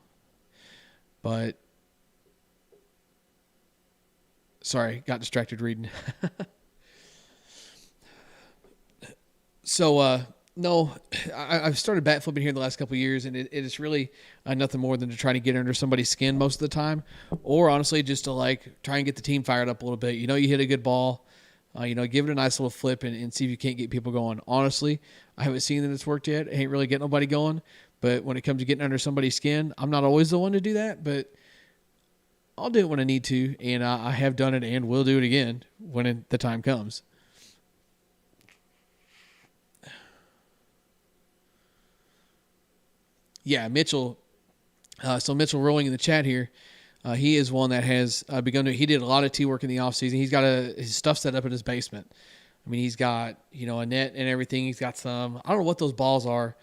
But sorry, got distracted reading. So, no, I've started bat flipping here the last couple of years, and it is really nothing more than to try to get under somebody's skin most of the time, or honestly just to like try and get the team fired up a little bit. You hit a good ball, give it a nice little flip and see if you can't get people going. Honestly, I haven't seen that it's worked yet. I ain't really getting nobody going, but when it comes to getting under somebody's skin, I'm not always the one to do that, but I'll do it when I need to, and I have done it and will do it again when the time comes. Yeah, Mitchell. So Mitchell rolling in the chat here. He is one that has begun to. He did a lot of tee work in the offseason. He's got his stuff set up in his basement. I mean, he's got a net and everything. He's got some. I don't know what those balls are,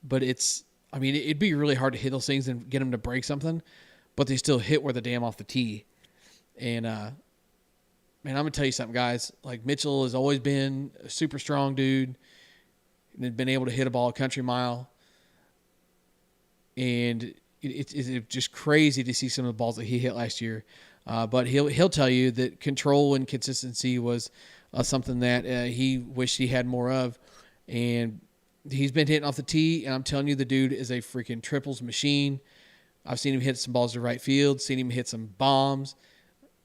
but it'd be really hard to hit those things and get them to break something, but they still hit where the damn off the tee. And man, I'm gonna tell you something, guys. Like Mitchell has always been a super strong dude and been able to hit a ball a country mile. And it's just crazy to see some of the balls that he hit last year. But he'll tell you that control and consistency was something that he wished he had more of. And he's been hitting off the tee, and I'm telling you, the dude is a freaking triples machine. I've seen him hit some balls to right field, seen him hit some bombs.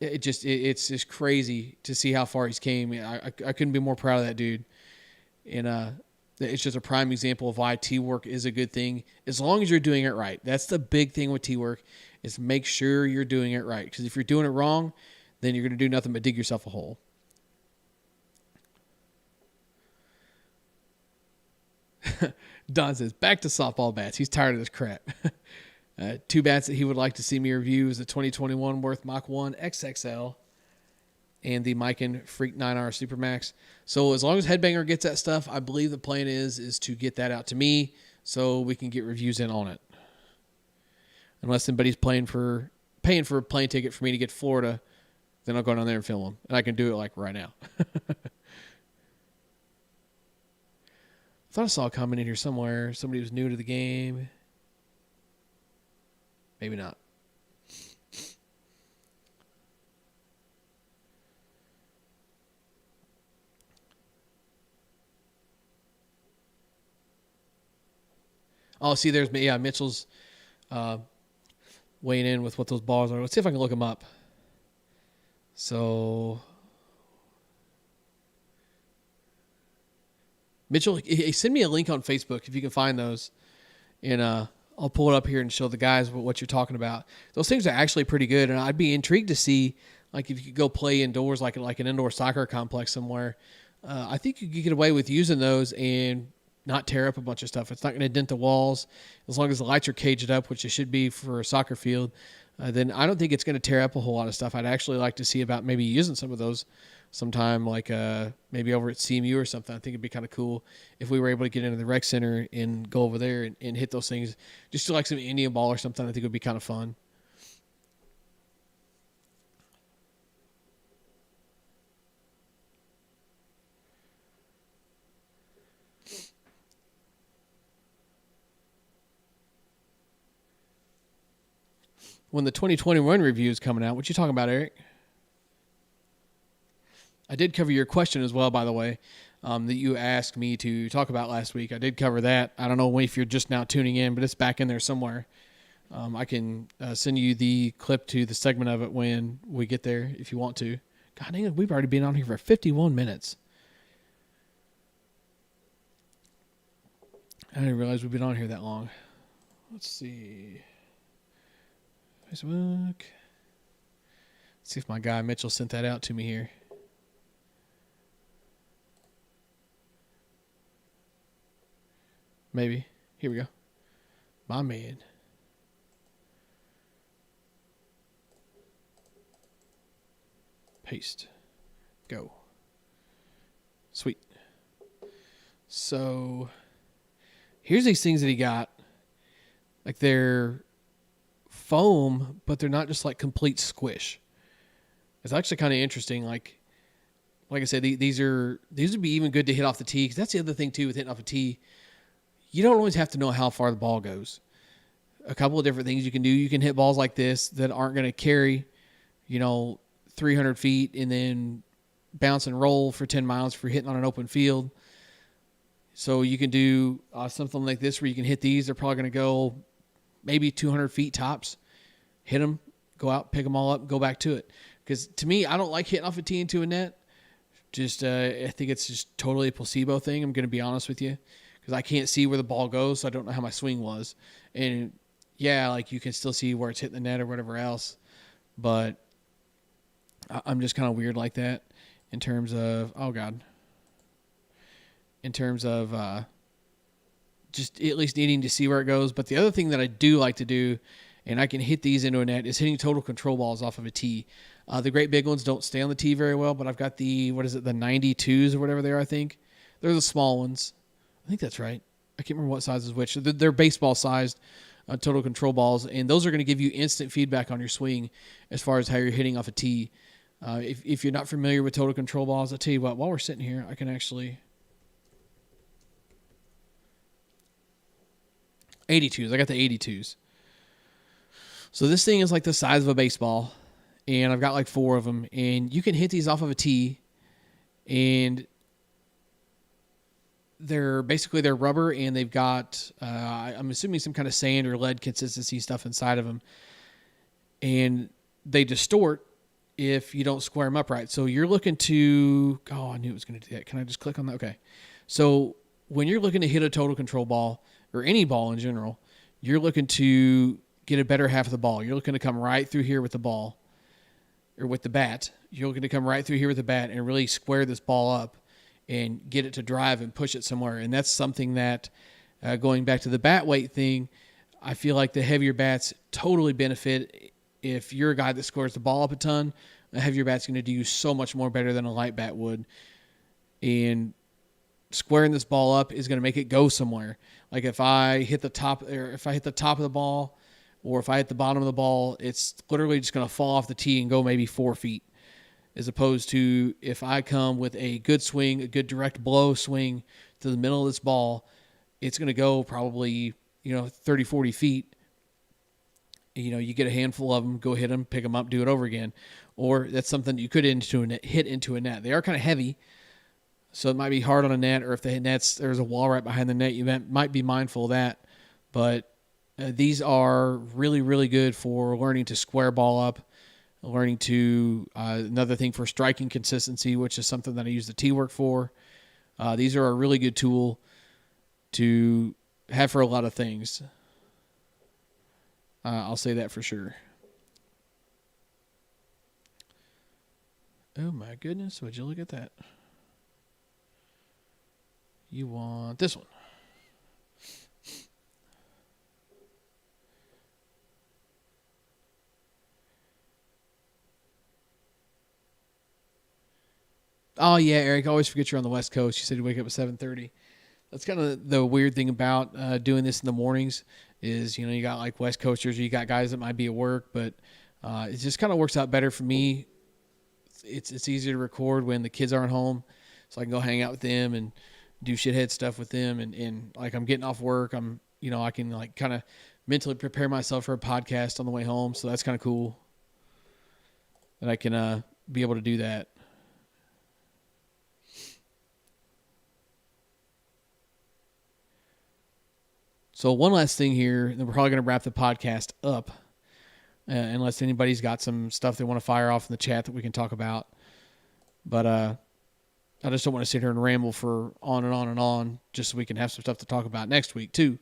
It's just crazy to see how far he's came. I couldn't be more proud of that dude. And it's just a prime example of why tee work is a good thing, as long as you're doing it right. That's the big thing with tee work, is make sure you're doing it right. Because if you're doing it wrong, then you're going to do nothing but dig yourself a hole. Don says, back to softball bats. He's tired of this crap. Two bats that he would like to see me review is the 2021 Worth Mach 1 XXL and the Miken Freak 9R Supermax. So as long as Headbanger gets that stuff, I believe the plan is to get that out to me so we can get reviews in on it. Unless somebody's paying for a plane ticket for me to get to Florida, then I'll go down there and film them. And I can do it like right now. I thought I saw a comment in here somewhere. Somebody was new to the game. Maybe not. Oh, see, there's Mitchell's weighing in with what those balls are. Let's see if I can look them up. So, Mitchell, send me a link on Facebook if you can find those, and I'll pull it up here and show the guys what you're talking about. Those things are actually pretty good, and I'd be intrigued to see, like, if you could go play indoors, like an indoor soccer complex somewhere. I think you could get away with using those and not tear up a bunch of stuff. It's not going to dent the walls. As long as the lights are caged up, which it should be for a soccer field, then I don't think it's going to tear up a whole lot of stuff. I'd actually like to see about maybe using some of those sometime, like maybe over at CMU or something. I think it'd be kind of cool if we were able to get into the rec center and go over there and hit those things. Just do like some Indian ball or something. I think it would be kind of fun. When the 2021 review is coming out, what you talking about, Eric? I did cover your question as well, by the way, that you asked me to talk about last week. I did cover that. I don't know if you're just now tuning in, but it's back in there somewhere. I can send you the clip to the segment of it when we get there if you want to. God dang it, we've already been on here for 51 minutes. I didn't realize we've been on here that long. Let's see. Facebook. Let's see if my guy Mitchell sent that out to me here. Maybe. Here we go. My man. Paste. Go. Sweet. So, here's these things that he got. Like they're foam, but they're not just like complete squish. It's actually kind of interesting. Like I said, these would be even good to hit off the tee. Because that's the other thing too with hitting off a tee. You don't always have to know how far the ball goes. A couple of different things you can do. You can hit balls like this that aren't going to carry, 300 feet and then bounce and roll for 10 miles for hitting on an open field. So you can do something like this where you can hit these. They're probably going to go maybe 200 feet tops. Hit them, go out, pick them all up, go back to it. Because to me, I don't like hitting off a tee into a net. Just I think it's just totally a placebo thing. I'm going to be honest with you. Because I can't see where the ball goes, so I don't know how my swing was. And, yeah, like you can still see where it's hitting the net or whatever else. But I'm just kind of weird like that in terms of, just at least needing to see where it goes. But the other thing that I do like to do, and I can hit these into a net, is hitting total control balls off of a tee. The great big ones don't stay on the tee very well, but I've got the 92s or whatever they are, I think. They're the small ones. I think that's right. I can't remember what size is which. They're baseball-sized total control balls, and those are going to give you instant feedback on your swing as far as how you're hitting off a tee. If you're not familiar with total control balls, I'll tell you what, while we're sitting here, I can actually... 82s. I got the 82s. So this thing is like the size of a baseball, and I've got like 4 of them, and you can hit these off of a tee, and they're rubber, and they've got I'm assuming some kind of sand or lead consistency stuff inside of them, and they distort if you don't square them up right. So you're looking to I knew it was going to do that. Can I just click on that? Okay. So when you're looking to hit a total control ball or any ball in general, you're looking to get a better half of the ball. You're looking to come right through here with the ball or with the bat. You're looking to come right through here with the bat and really square this ball up and get it to drive and push it somewhere. And that's something that, going back to the bat weight thing, I feel like the heavier bats totally benefit. If you're a guy that squares the ball up a ton, a heavier bat's going to do you so much more better than a light bat would. And squaring this ball up is going to make it go somewhere. Like if I hit the top, or if I hit the top of the ball, or if I hit the bottom of the ball, it's literally just going to fall off the tee and go maybe 4 feet. As opposed to if I come with a good swing, a good direct blow swing to the middle of this ball, it's going to go probably, 30, 40 feet. You get a handful of them, go hit them, pick them up, do it over again. Or that's something you could hit into a net. They are kind of heavy, so it might be hard on a net, or if there's a wall right behind the net, you might be mindful of that. But these are really, really good for learning to square ball up, learning to another thing for striking consistency, which is something that I use the tee work for. These are a really good tool to have for a lot of things. I'll say that for sure. Oh my goodness, would you look at that? You want this one. Oh yeah, Eric, I always forget you're on the West Coast. You said you wake up at 7:30. That's kind of the weird thing about doing this in the mornings is, you got like West Coasters, or you got guys that might be at work, but it just kind of works out better for me. It's easier to record when the kids aren't home, so I can go hang out with them and do shithead stuff with them. And like I'm getting off work, I can like kind of mentally prepare myself for a podcast on the way home. So that's kind of cool that I can be able to do that. So one last thing here, and then we're probably going to wrap the podcast up, unless anybody's got some stuff they want to fire off in the chat that we can talk about. But I just don't want to sit here and ramble for on and on and on, just so we can have some stuff to talk about next week too.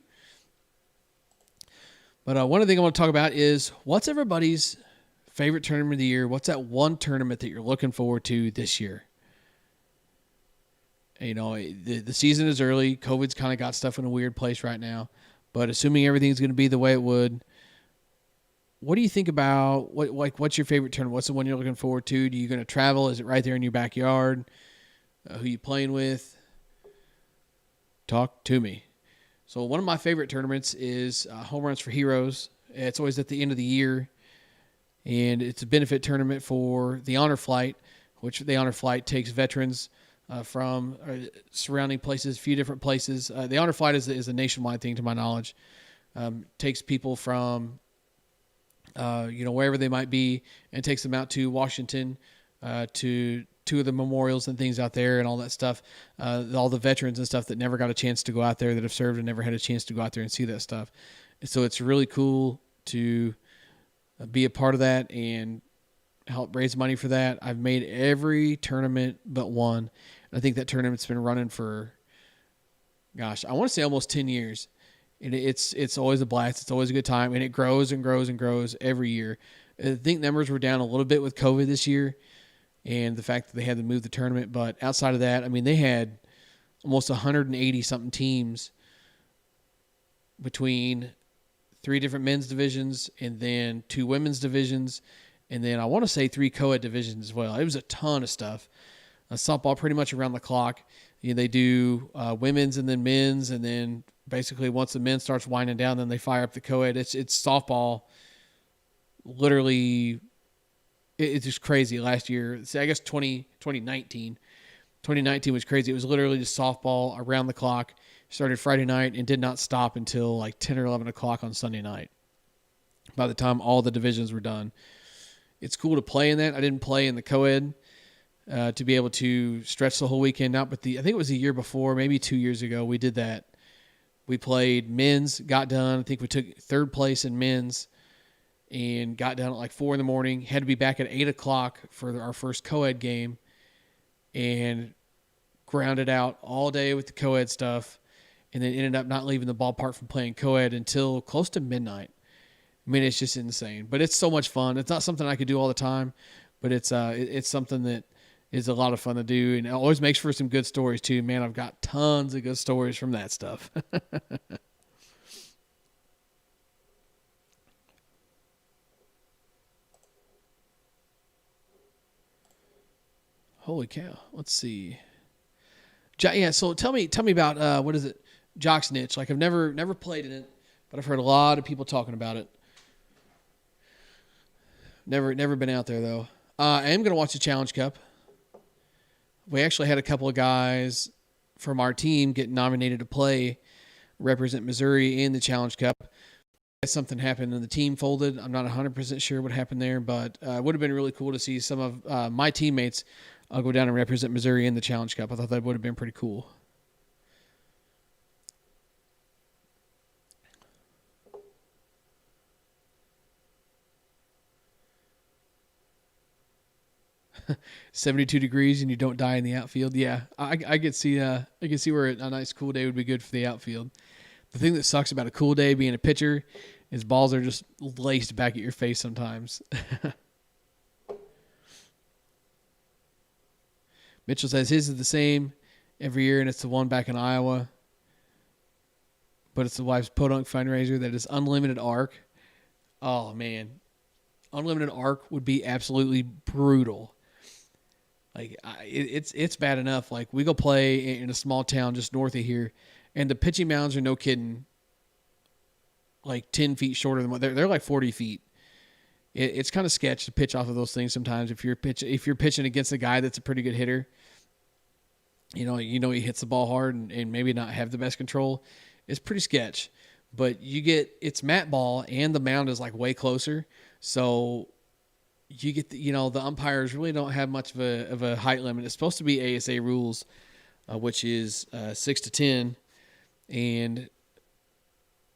But one other thing I want to talk about is what's everybody's favorite tournament of the year? What's that one tournament that you're looking forward to this year? The season is early. COVID's kind of got stuff in a weird place right now. But assuming everything's going to be the way it would, what do you think about what's your favorite tournament? What's the one you're looking forward to? Do you going to travel? Is it right there in your backyard? Who you playing with? Talk to me. So one of my favorite tournaments is Home Runs for Heroes. It's always at the end of the year, and it's a benefit tournament for the Honor Flight, which the Honor Flight takes veterans from surrounding places, a few different places. The Honor Flight is a nationwide thing, to my knowledge. Takes people from, wherever they might be, and takes them out to Washington, to two of the memorials and things out there and all that stuff. All the veterans and stuff that never got a chance to go out there, that have served and never had a chance to go out there and see that stuff. And so it's really cool to be a part of that and help raise money for that. I've made every tournament but one. I think that tournament's been running for, I want to say almost 10 years. And it's always a blast. It's always a good time. And it grows and grows and grows every year. I think numbers were down a little bit with COVID this year and the fact that they had to move the tournament. But outside of that, they had almost 180-something teams between 3 different men's divisions and then 2 women's divisions. And then I want to say 3 co-ed divisions as well. It was a ton of stuff. Softball pretty much around the clock. They do women's and then men's, and then basically once the men starts winding down, then they fire up the co-ed. It's softball. Literally, it's just crazy. Last year, I guess 2019 was crazy. It was literally just softball around the clock. Started Friday night and did not stop until like 10 or 11 o'clock on Sunday night. By the time all the divisions were done. It's cool to play in that. I didn't play in the co-ed to be able to stretch the whole weekend out. But I think it was the year before, maybe 2 years ago, we did that. We played men's, got done. I think we took 3rd place in men's and got done at like 4 in the morning. Had to be back at 8 o'clock for our first co-ed game and grounded out all day with the co-ed stuff, and then ended up not leaving the ballpark from playing co-ed until close to midnight. It's just insane, but it's so much fun. It's not something I could do all the time, but it's something that is a lot of fun to do, and it always makes for some good stories too. Man, I've got tons of good stories from that stuff. Holy cow! Let's see. Yeah. So tell me about what is it? Jock's Niche. Like I've never played in it, but I've heard a lot of people talking about it. Never been out there though. I am gonna watch the Challenge Cup. We actually had a couple of guys from our team get nominated to play, represent Missouri in the Challenge Cup. Something happened and the team folded. I'm not 100% sure what happened there, but it would have been really cool to see some of my teammates go down and represent Missouri in the Challenge Cup. I thought that would have been pretty cool. 72 degrees and you don't die in the outfield. Yeah, I could see where a nice cool day would be good for the outfield. The thing that sucks about a cool day being a pitcher is balls are just laced back at your face sometimes. Mitchell says his is the same every year, and it's the one back in Iowa. But it's the wife's podunk fundraiser that is unlimited arc. Oh, man. Unlimited arc would be absolutely brutal. Like, it's bad enough. Like, we go play in a small town just north of here, and the pitching mounds are no kidding, like 10 feet shorter than what they're like 40 feet. It's kind of sketch to pitch off of those things sometimes. If you're pitching against a guy that's a pretty good hitter, you know he hits the ball hard and maybe not have the best control. It's pretty sketch. But it's mat ball and the mound is like way closer, so you get the umpires really don't have much of a height limit. It's supposed to be ASA rules, which is 6'10", and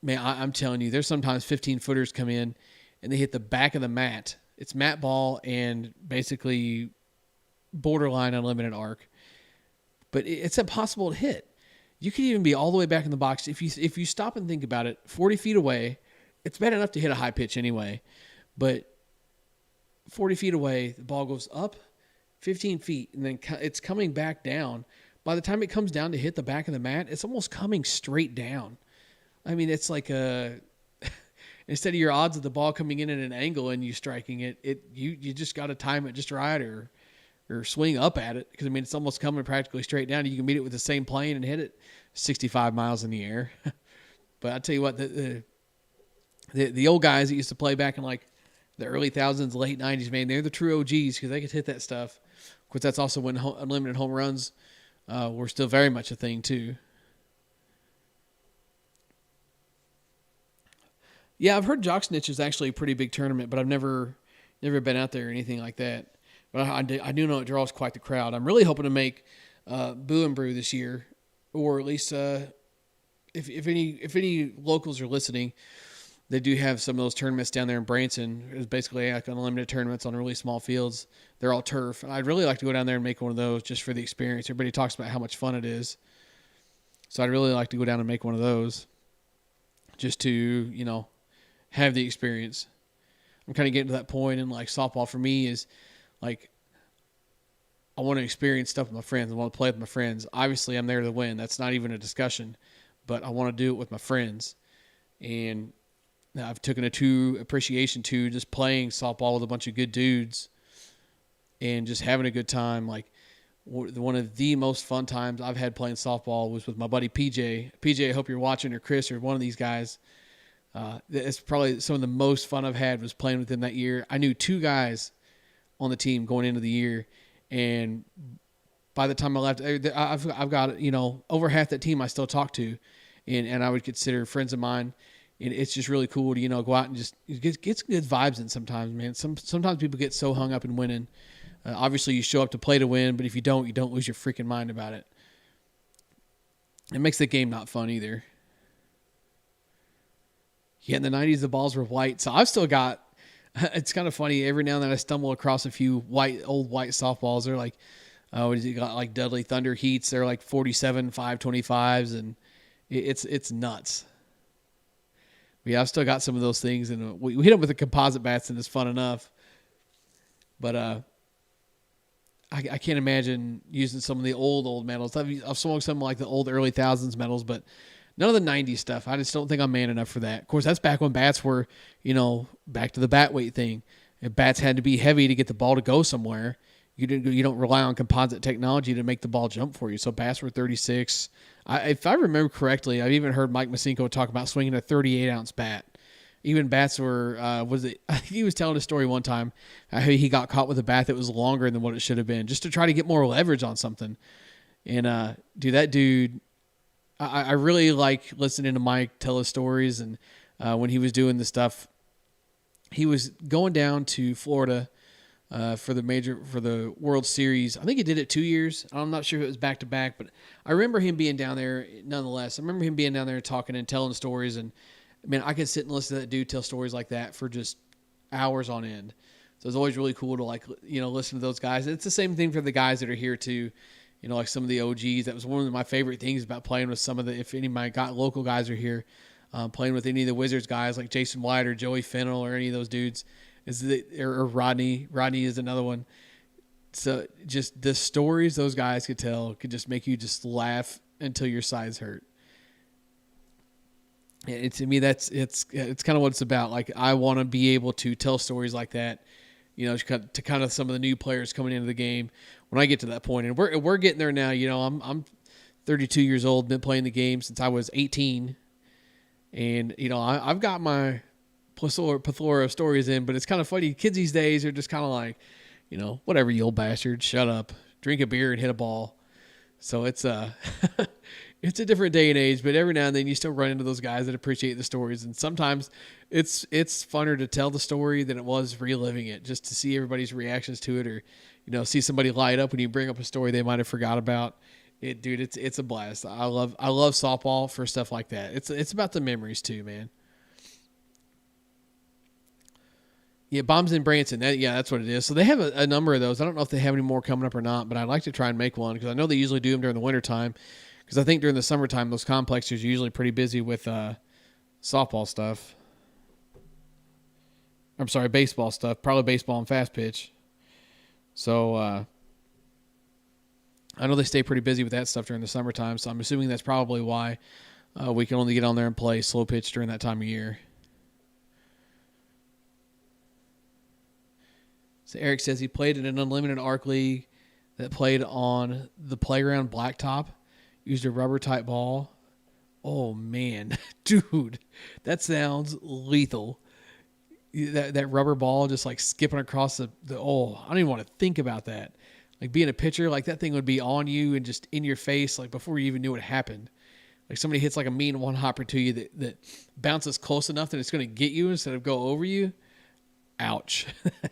man, I'm telling you, there's sometimes 15-footers come in and they hit the back of the mat. It's mat ball and basically borderline unlimited arc, but it's impossible to hit. You could even be all the way back in the box. If you stop and think about it, 40 feet away, it's bad enough to hit a high pitch anyway, but 40 feet away, the ball goes up 15 feet, and then it's coming back down. By the time it comes down to hit the back of the mat, it's almost coming straight down. I mean, it's like instead of your odds of the ball coming in at an angle and you striking it, you just got to time it just right or swing up at it, because I mean it's almost coming practically straight down. You can meet it with the same plane and hit it 65 miles in the air. But I tell you what, the old guys that used to play back in like the early thousands, late 90s, man, they're the true OGs because they could hit that stuff. Of course, that's also when unlimited home runs were still very much a thing too. Yeah, I've heard Jock's Niche is actually a pretty big tournament, but I've never been out there or anything like that. But I do know it draws quite the crowd. I'm really hoping to make Boo and Brew this year, or at least if any locals are listening, they do have some of those tournaments down there in Branson. It's basically like unlimited tournaments on really small fields. They're all turf. I'd really like to go down there and make one of those just for the experience. Everybody talks about how much fun it is. So I'd really like to go down and make one of those just to, have the experience. I'm kind of getting to that point, and like softball for me is like I want to experience stuff with my friends. I want to play with my friends. Obviously, I'm there to win. That's not even a discussion, but I want to do it with my friends. And I've taken a true appreciation to just playing softball with a bunch of good dudes and just having a good time. Like one of the most fun times I've had playing softball was with my buddy PJ. PJ, I hope you're watching, or Chris, or one of these guys. It's probably some of the most fun I've had was playing with him that year. I knew two guys on the team going into the year, and by the time I left, I've got over half that team I still talk to, and I would consider friends of mine. And it's just really cool to go out and just get some good vibes in sometimes, man. Sometimes people get so hung up in winning. Obviously, you show up to play to win, but if you don't lose your freaking mind about it. It makes the game not fun either. Yeah, in the 90s, the balls were white. So I've still got, it's kind of funny. Every now and then I stumble across a few old white softballs. They're like, you got like Dudley Thunder Heats. They're like 47 525s, and it's nuts. But yeah, I've still got some of those things, and we hit them with the composite bats, and it's fun enough. But I can't imagine using some of the old medals. I've swung some like the old early thousands medals, but none of the 90s stuff. I just don't think I'm man enough for that. Of course, that's back when bats were, back to the bat weight thing. If bats had to be heavy to get the ball to go somewhere, You don't rely on composite technology to make the ball jump for you. So bats were 36. If I remember correctly, I've even heard Mike Masinko talk about swinging a 38-ounce bat. Even bats were, he was telling a story one time how he got caught with a bat that was longer than what it should have been just to try to get more leverage on something. And, that dude, I really like listening to Mike tell his stories. And when he was doing the stuff, he was going down to Florida for the World Series. I think he did it 2 years. I'm not sure if it was back to back, but I remember him being down there nonetheless. I remember him being down there talking and telling stories. And man, I could sit and listen to that dude tell stories like that for just hours on end. So it's always really cool to listen to those guys. It's the same thing for the guys that are here too. Like some of the OGs. That was one of my favorite things about playing with some of if any of my local guys are here, playing with any of the Wizards guys like Jason White or Joey Fennell or any of those dudes. Or Rodney. Rodney is another one. So just the stories those guys could tell could just make you just laugh until your sides hurt. And to me, it's kind of what it's about. Like, I want to be able to tell stories like that, to kind of some of the new players coming into the game when I get to that point. And we're getting there now. I'm 32 years old, been playing the game since I was 18, and I've got my plethora of stories in. But it's kind of funny. Kids these days are just kind of like, whatever, you old bastard, shut up, drink a beer and hit a ball. So it's it's a different day and age, but every now and then you still run into those guys that appreciate the stories. And sometimes it's funner to tell the story than it was reliving it, just to see everybody's reactions to it, or, see somebody light up when you bring up a story they might have forgot about it. Dude, it's a blast. I love softball for stuff like that. It's about the memories too, man. Yeah, Bombs in Branson. That's what it is. So they have a number of those. I don't know if they have any more coming up or not, but I'd like to try and make one because I know they usually do them during the wintertime. Because I think during the summertime, those complexes are usually pretty busy with softball stuff. I'm sorry, baseball stuff. Probably baseball and fast pitch. So I know they stay pretty busy with that stuff during the summertime. So I'm assuming that's probably why we can only get on there and play slow pitch during that time of year. So Eric says he played in an unlimited arc league that played on the playground blacktop. Used a rubber type ball. Oh man, dude, that sounds lethal. That rubber ball just like skipping across the I don't even want to think about that. Like being a pitcher, like that thing would be on you and just in your face, like before you even knew what happened. Like somebody hits like a mean one hopper to you that bounces close enough that it's going to get you instead of go over you. Ouch.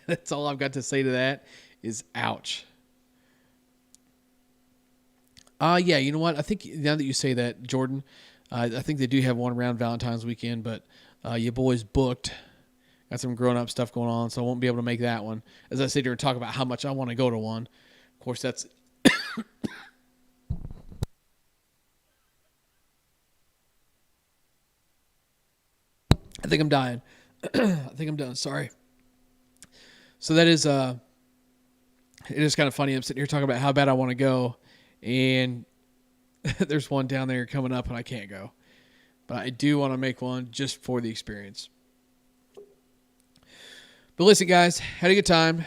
That's all I've got to say to that is ouch. Yeah, you know what? I think now that you say that, Jordan, I think they do have one around Valentine's weekend, but your boy's booked. Got some grown-up stuff going on, so I won't be able to make that one. As I sit here and talk about how much I want to go to one. Of course, that's... I think I'm dying. I think I'm done. Sorry. So that is... it is kind of funny. I'm sitting here talking about how bad I want to go, and there's one down there coming up, and I can't go. But I do want to make one just for the experience. But listen, guys, had a good time.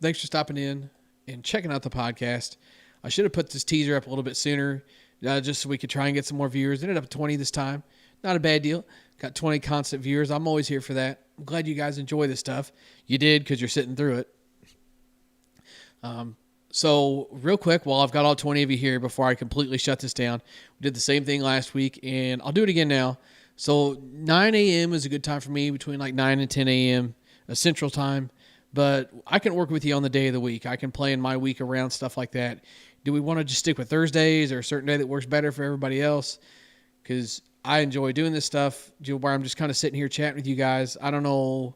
Thanks for stopping in and checking out the podcast. I should have put this teaser up a little bit sooner, just so we could try and get some more viewers. Ended up at 20 this time. Not a bad deal. Got 20 constant viewers. I'm always here for that. I'm glad you guys enjoy this stuff. You did because you're sitting through it. So real quick, while I've got all 20 of you here before I completely shut this down, we did the same thing last week, and I'll do it again now. So 9 a.m. is a good time for me, between like 9 and 10 a.m. Central Time, but I can work with you on the day of the week. I can plan my week around stuff like that. Do we want to just stick with Thursdays or a certain day that works better for everybody else? Because I enjoy doing this stuff where I'm just kind of sitting here chatting with you guys. I don't know.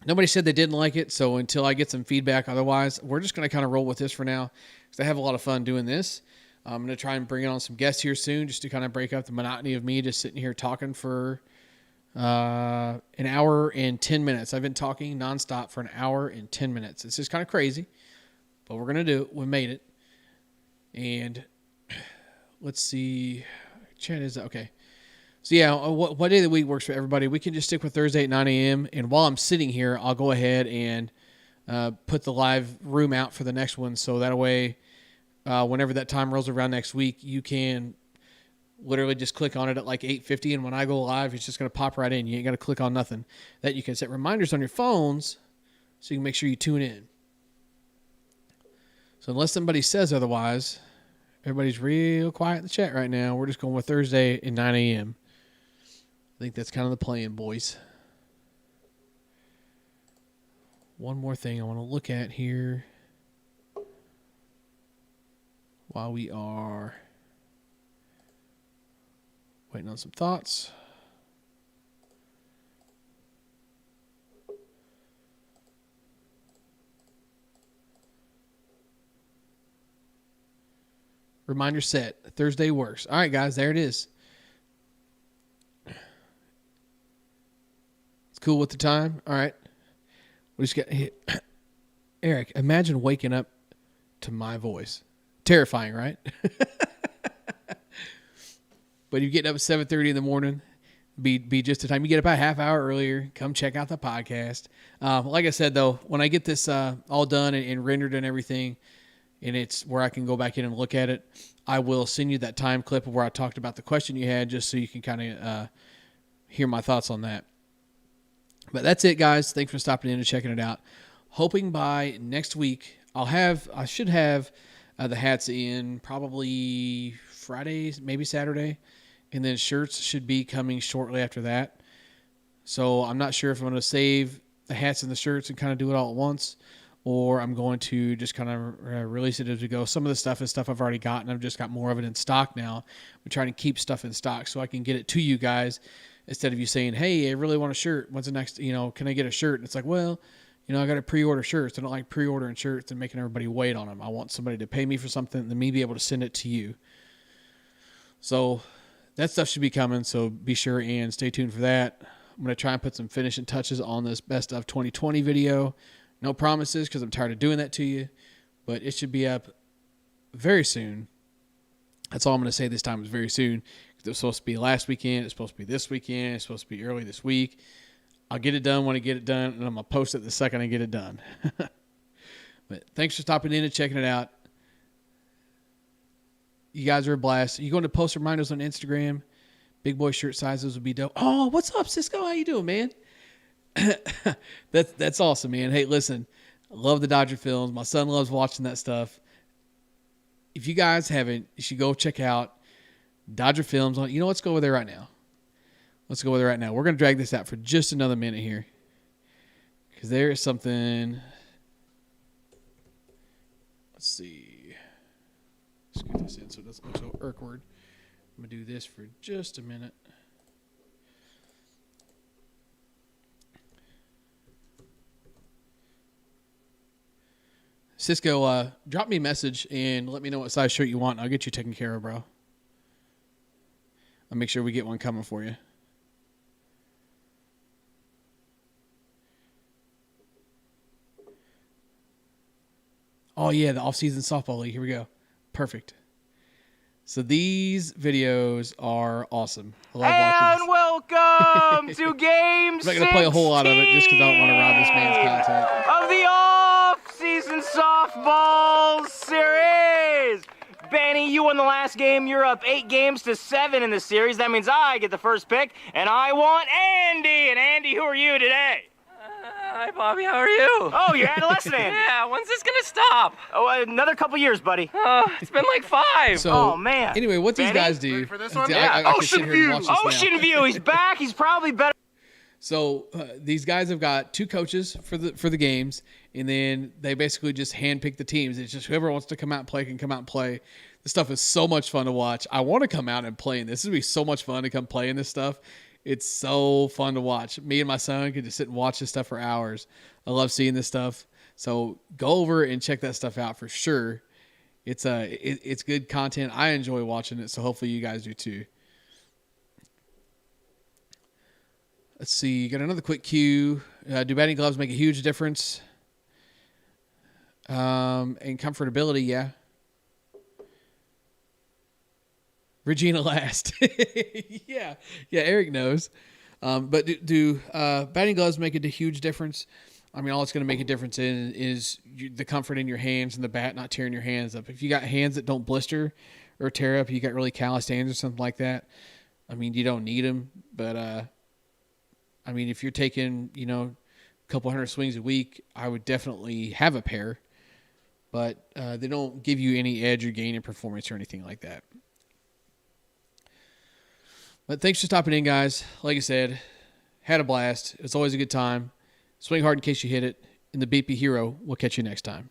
Nobody said they didn't like it, so until I get some feedback otherwise, we're just going to kind of roll with this for now because I have a lot of fun doing this. I'm going to try and bring on some guests here soon just to kind of break up the monotony of me just sitting here talking for an hour and 10 minutes. I've been talking nonstop for an hour and 10 minutes. It's just kind of crazy, but we're going to do it. We made it. And let's see. Chat is okay. So yeah, what day of the week works for everybody? We can just stick with Thursday at 9 a.m. And while I'm sitting here, I'll go ahead and put the live room out for the next one. So that way, whenever that time rolls around next week, you can literally just click on it at like 8:50, and when I go live, it's just going to pop right in. You ain't got to click on nothing. That you can set reminders on your phones so you can make sure you tune in. So unless somebody says otherwise, everybody's real quiet in the chat right now. We're just going with Thursday at 9 a.m. I think that's kind of the plan, boys. One more thing I want to look at here while we are waiting on some thoughts. Reminder set. Thursday works. All right, guys, there it is. It's cool with the time. All right. We just got hit. Eric, imagine waking up to my voice. Terrifying, right? But you get up at 7:30 in the morning. Be just the time. You get up about a half hour earlier. Come check out the podcast. Like I said, though, when I get this all done and rendered and everything, and it's where I can go back in and look at it, I will send you that time clip of where I talked about the question you had, just so you can kind of hear my thoughts on that. But that's it, guys. Thanks for stopping in and checking it out. Hoping by next week, I should have the hats in probably Friday, maybe Saturday, and then shirts should be coming shortly after that. So I'm not sure if I'm going to save the hats and the shirts and kind of do it all at once, or I'm going to just kind of release it as we go. Some of the stuff is stuff I've already got, and I've just got more of it in stock now. I'm trying to keep stuff in stock so I can get it to you guys instead of you saying, hey, I really want a shirt. When's the next, can I get a shirt? And it's like, well, I got to pre-order shirts. I don't like pre-ordering shirts and making everybody wait on them. I want somebody to pay me for something and then me be able to send it to you. So that stuff should be coming, so be sure and stay tuned for that. I'm going to try and put some finishing touches on this Best of 2020 video. No promises because I'm tired of doing that to you, but it should be up very soon. That's all I'm going to say this time, is very soon. It was supposed to be last weekend. It's supposed to be this weekend. It's supposed to be early this week. I'll get it done when I get it done, and I'm going to post it the second I get it done. But thanks for stopping in and checking it out. You guys are a blast. You going to post reminders on Instagram? Big boy shirt sizes would be dope. Oh, what's up, Cisco? How you doing, man? That's awesome, man. Hey, listen, I love the Dodger films. My son loves watching that stuff. If you guys haven't, you should go check out Dodger films. Let's go over there right now. Let's go over there right now. We're going to drag this out for just another minute here, because there is something. Let's see. Let's get this in so it doesn't look so awkward. I'm going to do this for just a minute. Cisco, drop me a message and let me know what size shirt you want. I'll get you taken care of, bro. I'll make sure we get one coming for you. Oh, yeah, the off-season softball league. Here we go. Perfect. So these videos are awesome. I love watching and welcome to Game 16 I'm not going to play a whole lot of it just because I don't want to rob this man's content. of the off-season softball series. Benny, you won the last game. You're up 8-7 in the series. That means I get the first pick, and I want Andy. And Andy, who are you today? Hi, Bobby. How are you? Oh, you're adolescent, Andy. Yeah, when's this gonna stop? Oh, another couple years, buddy. It's been like 5. So, oh, man. Anyway, what these Benny? guys do. Ready for this one? I can sit here and watch this now. Ocean View. He's back. He's probably better. So these guys have got 2 coaches for the games, and then they basically just handpick the teams. It's just whoever wants to come out and play can come out and play. This stuff is so much fun to watch. I want to come out and play in this. This would be so much fun to come play in this stuff. It's so fun to watch. Me and my son can just sit and watch this stuff for hours. I love seeing this stuff. So go over and check that stuff out for sure. It's good content. I enjoy watching it, so hopefully you guys do too. Let's see. Got another quick cue. Do batting gloves make a huge difference? And comfortability, yeah. Regina last. yeah, Eric knows. But do batting gloves make a huge difference? I mean, all it's going to make a difference is the comfort in your hands and the bat not tearing your hands up. If you got hands that don't blister or tear up, you got really calloused hands or something like that, I mean, you don't need them. But, I mean, if you're taking, a couple hundred swings a week, I would definitely have a pair. But they don't give you any edge or gain in performance or anything like that. But thanks for stopping in, guys. Like I said, had a blast. It's always a good time. Swing hard in case you hit it. And the BP Hero will catch you next time.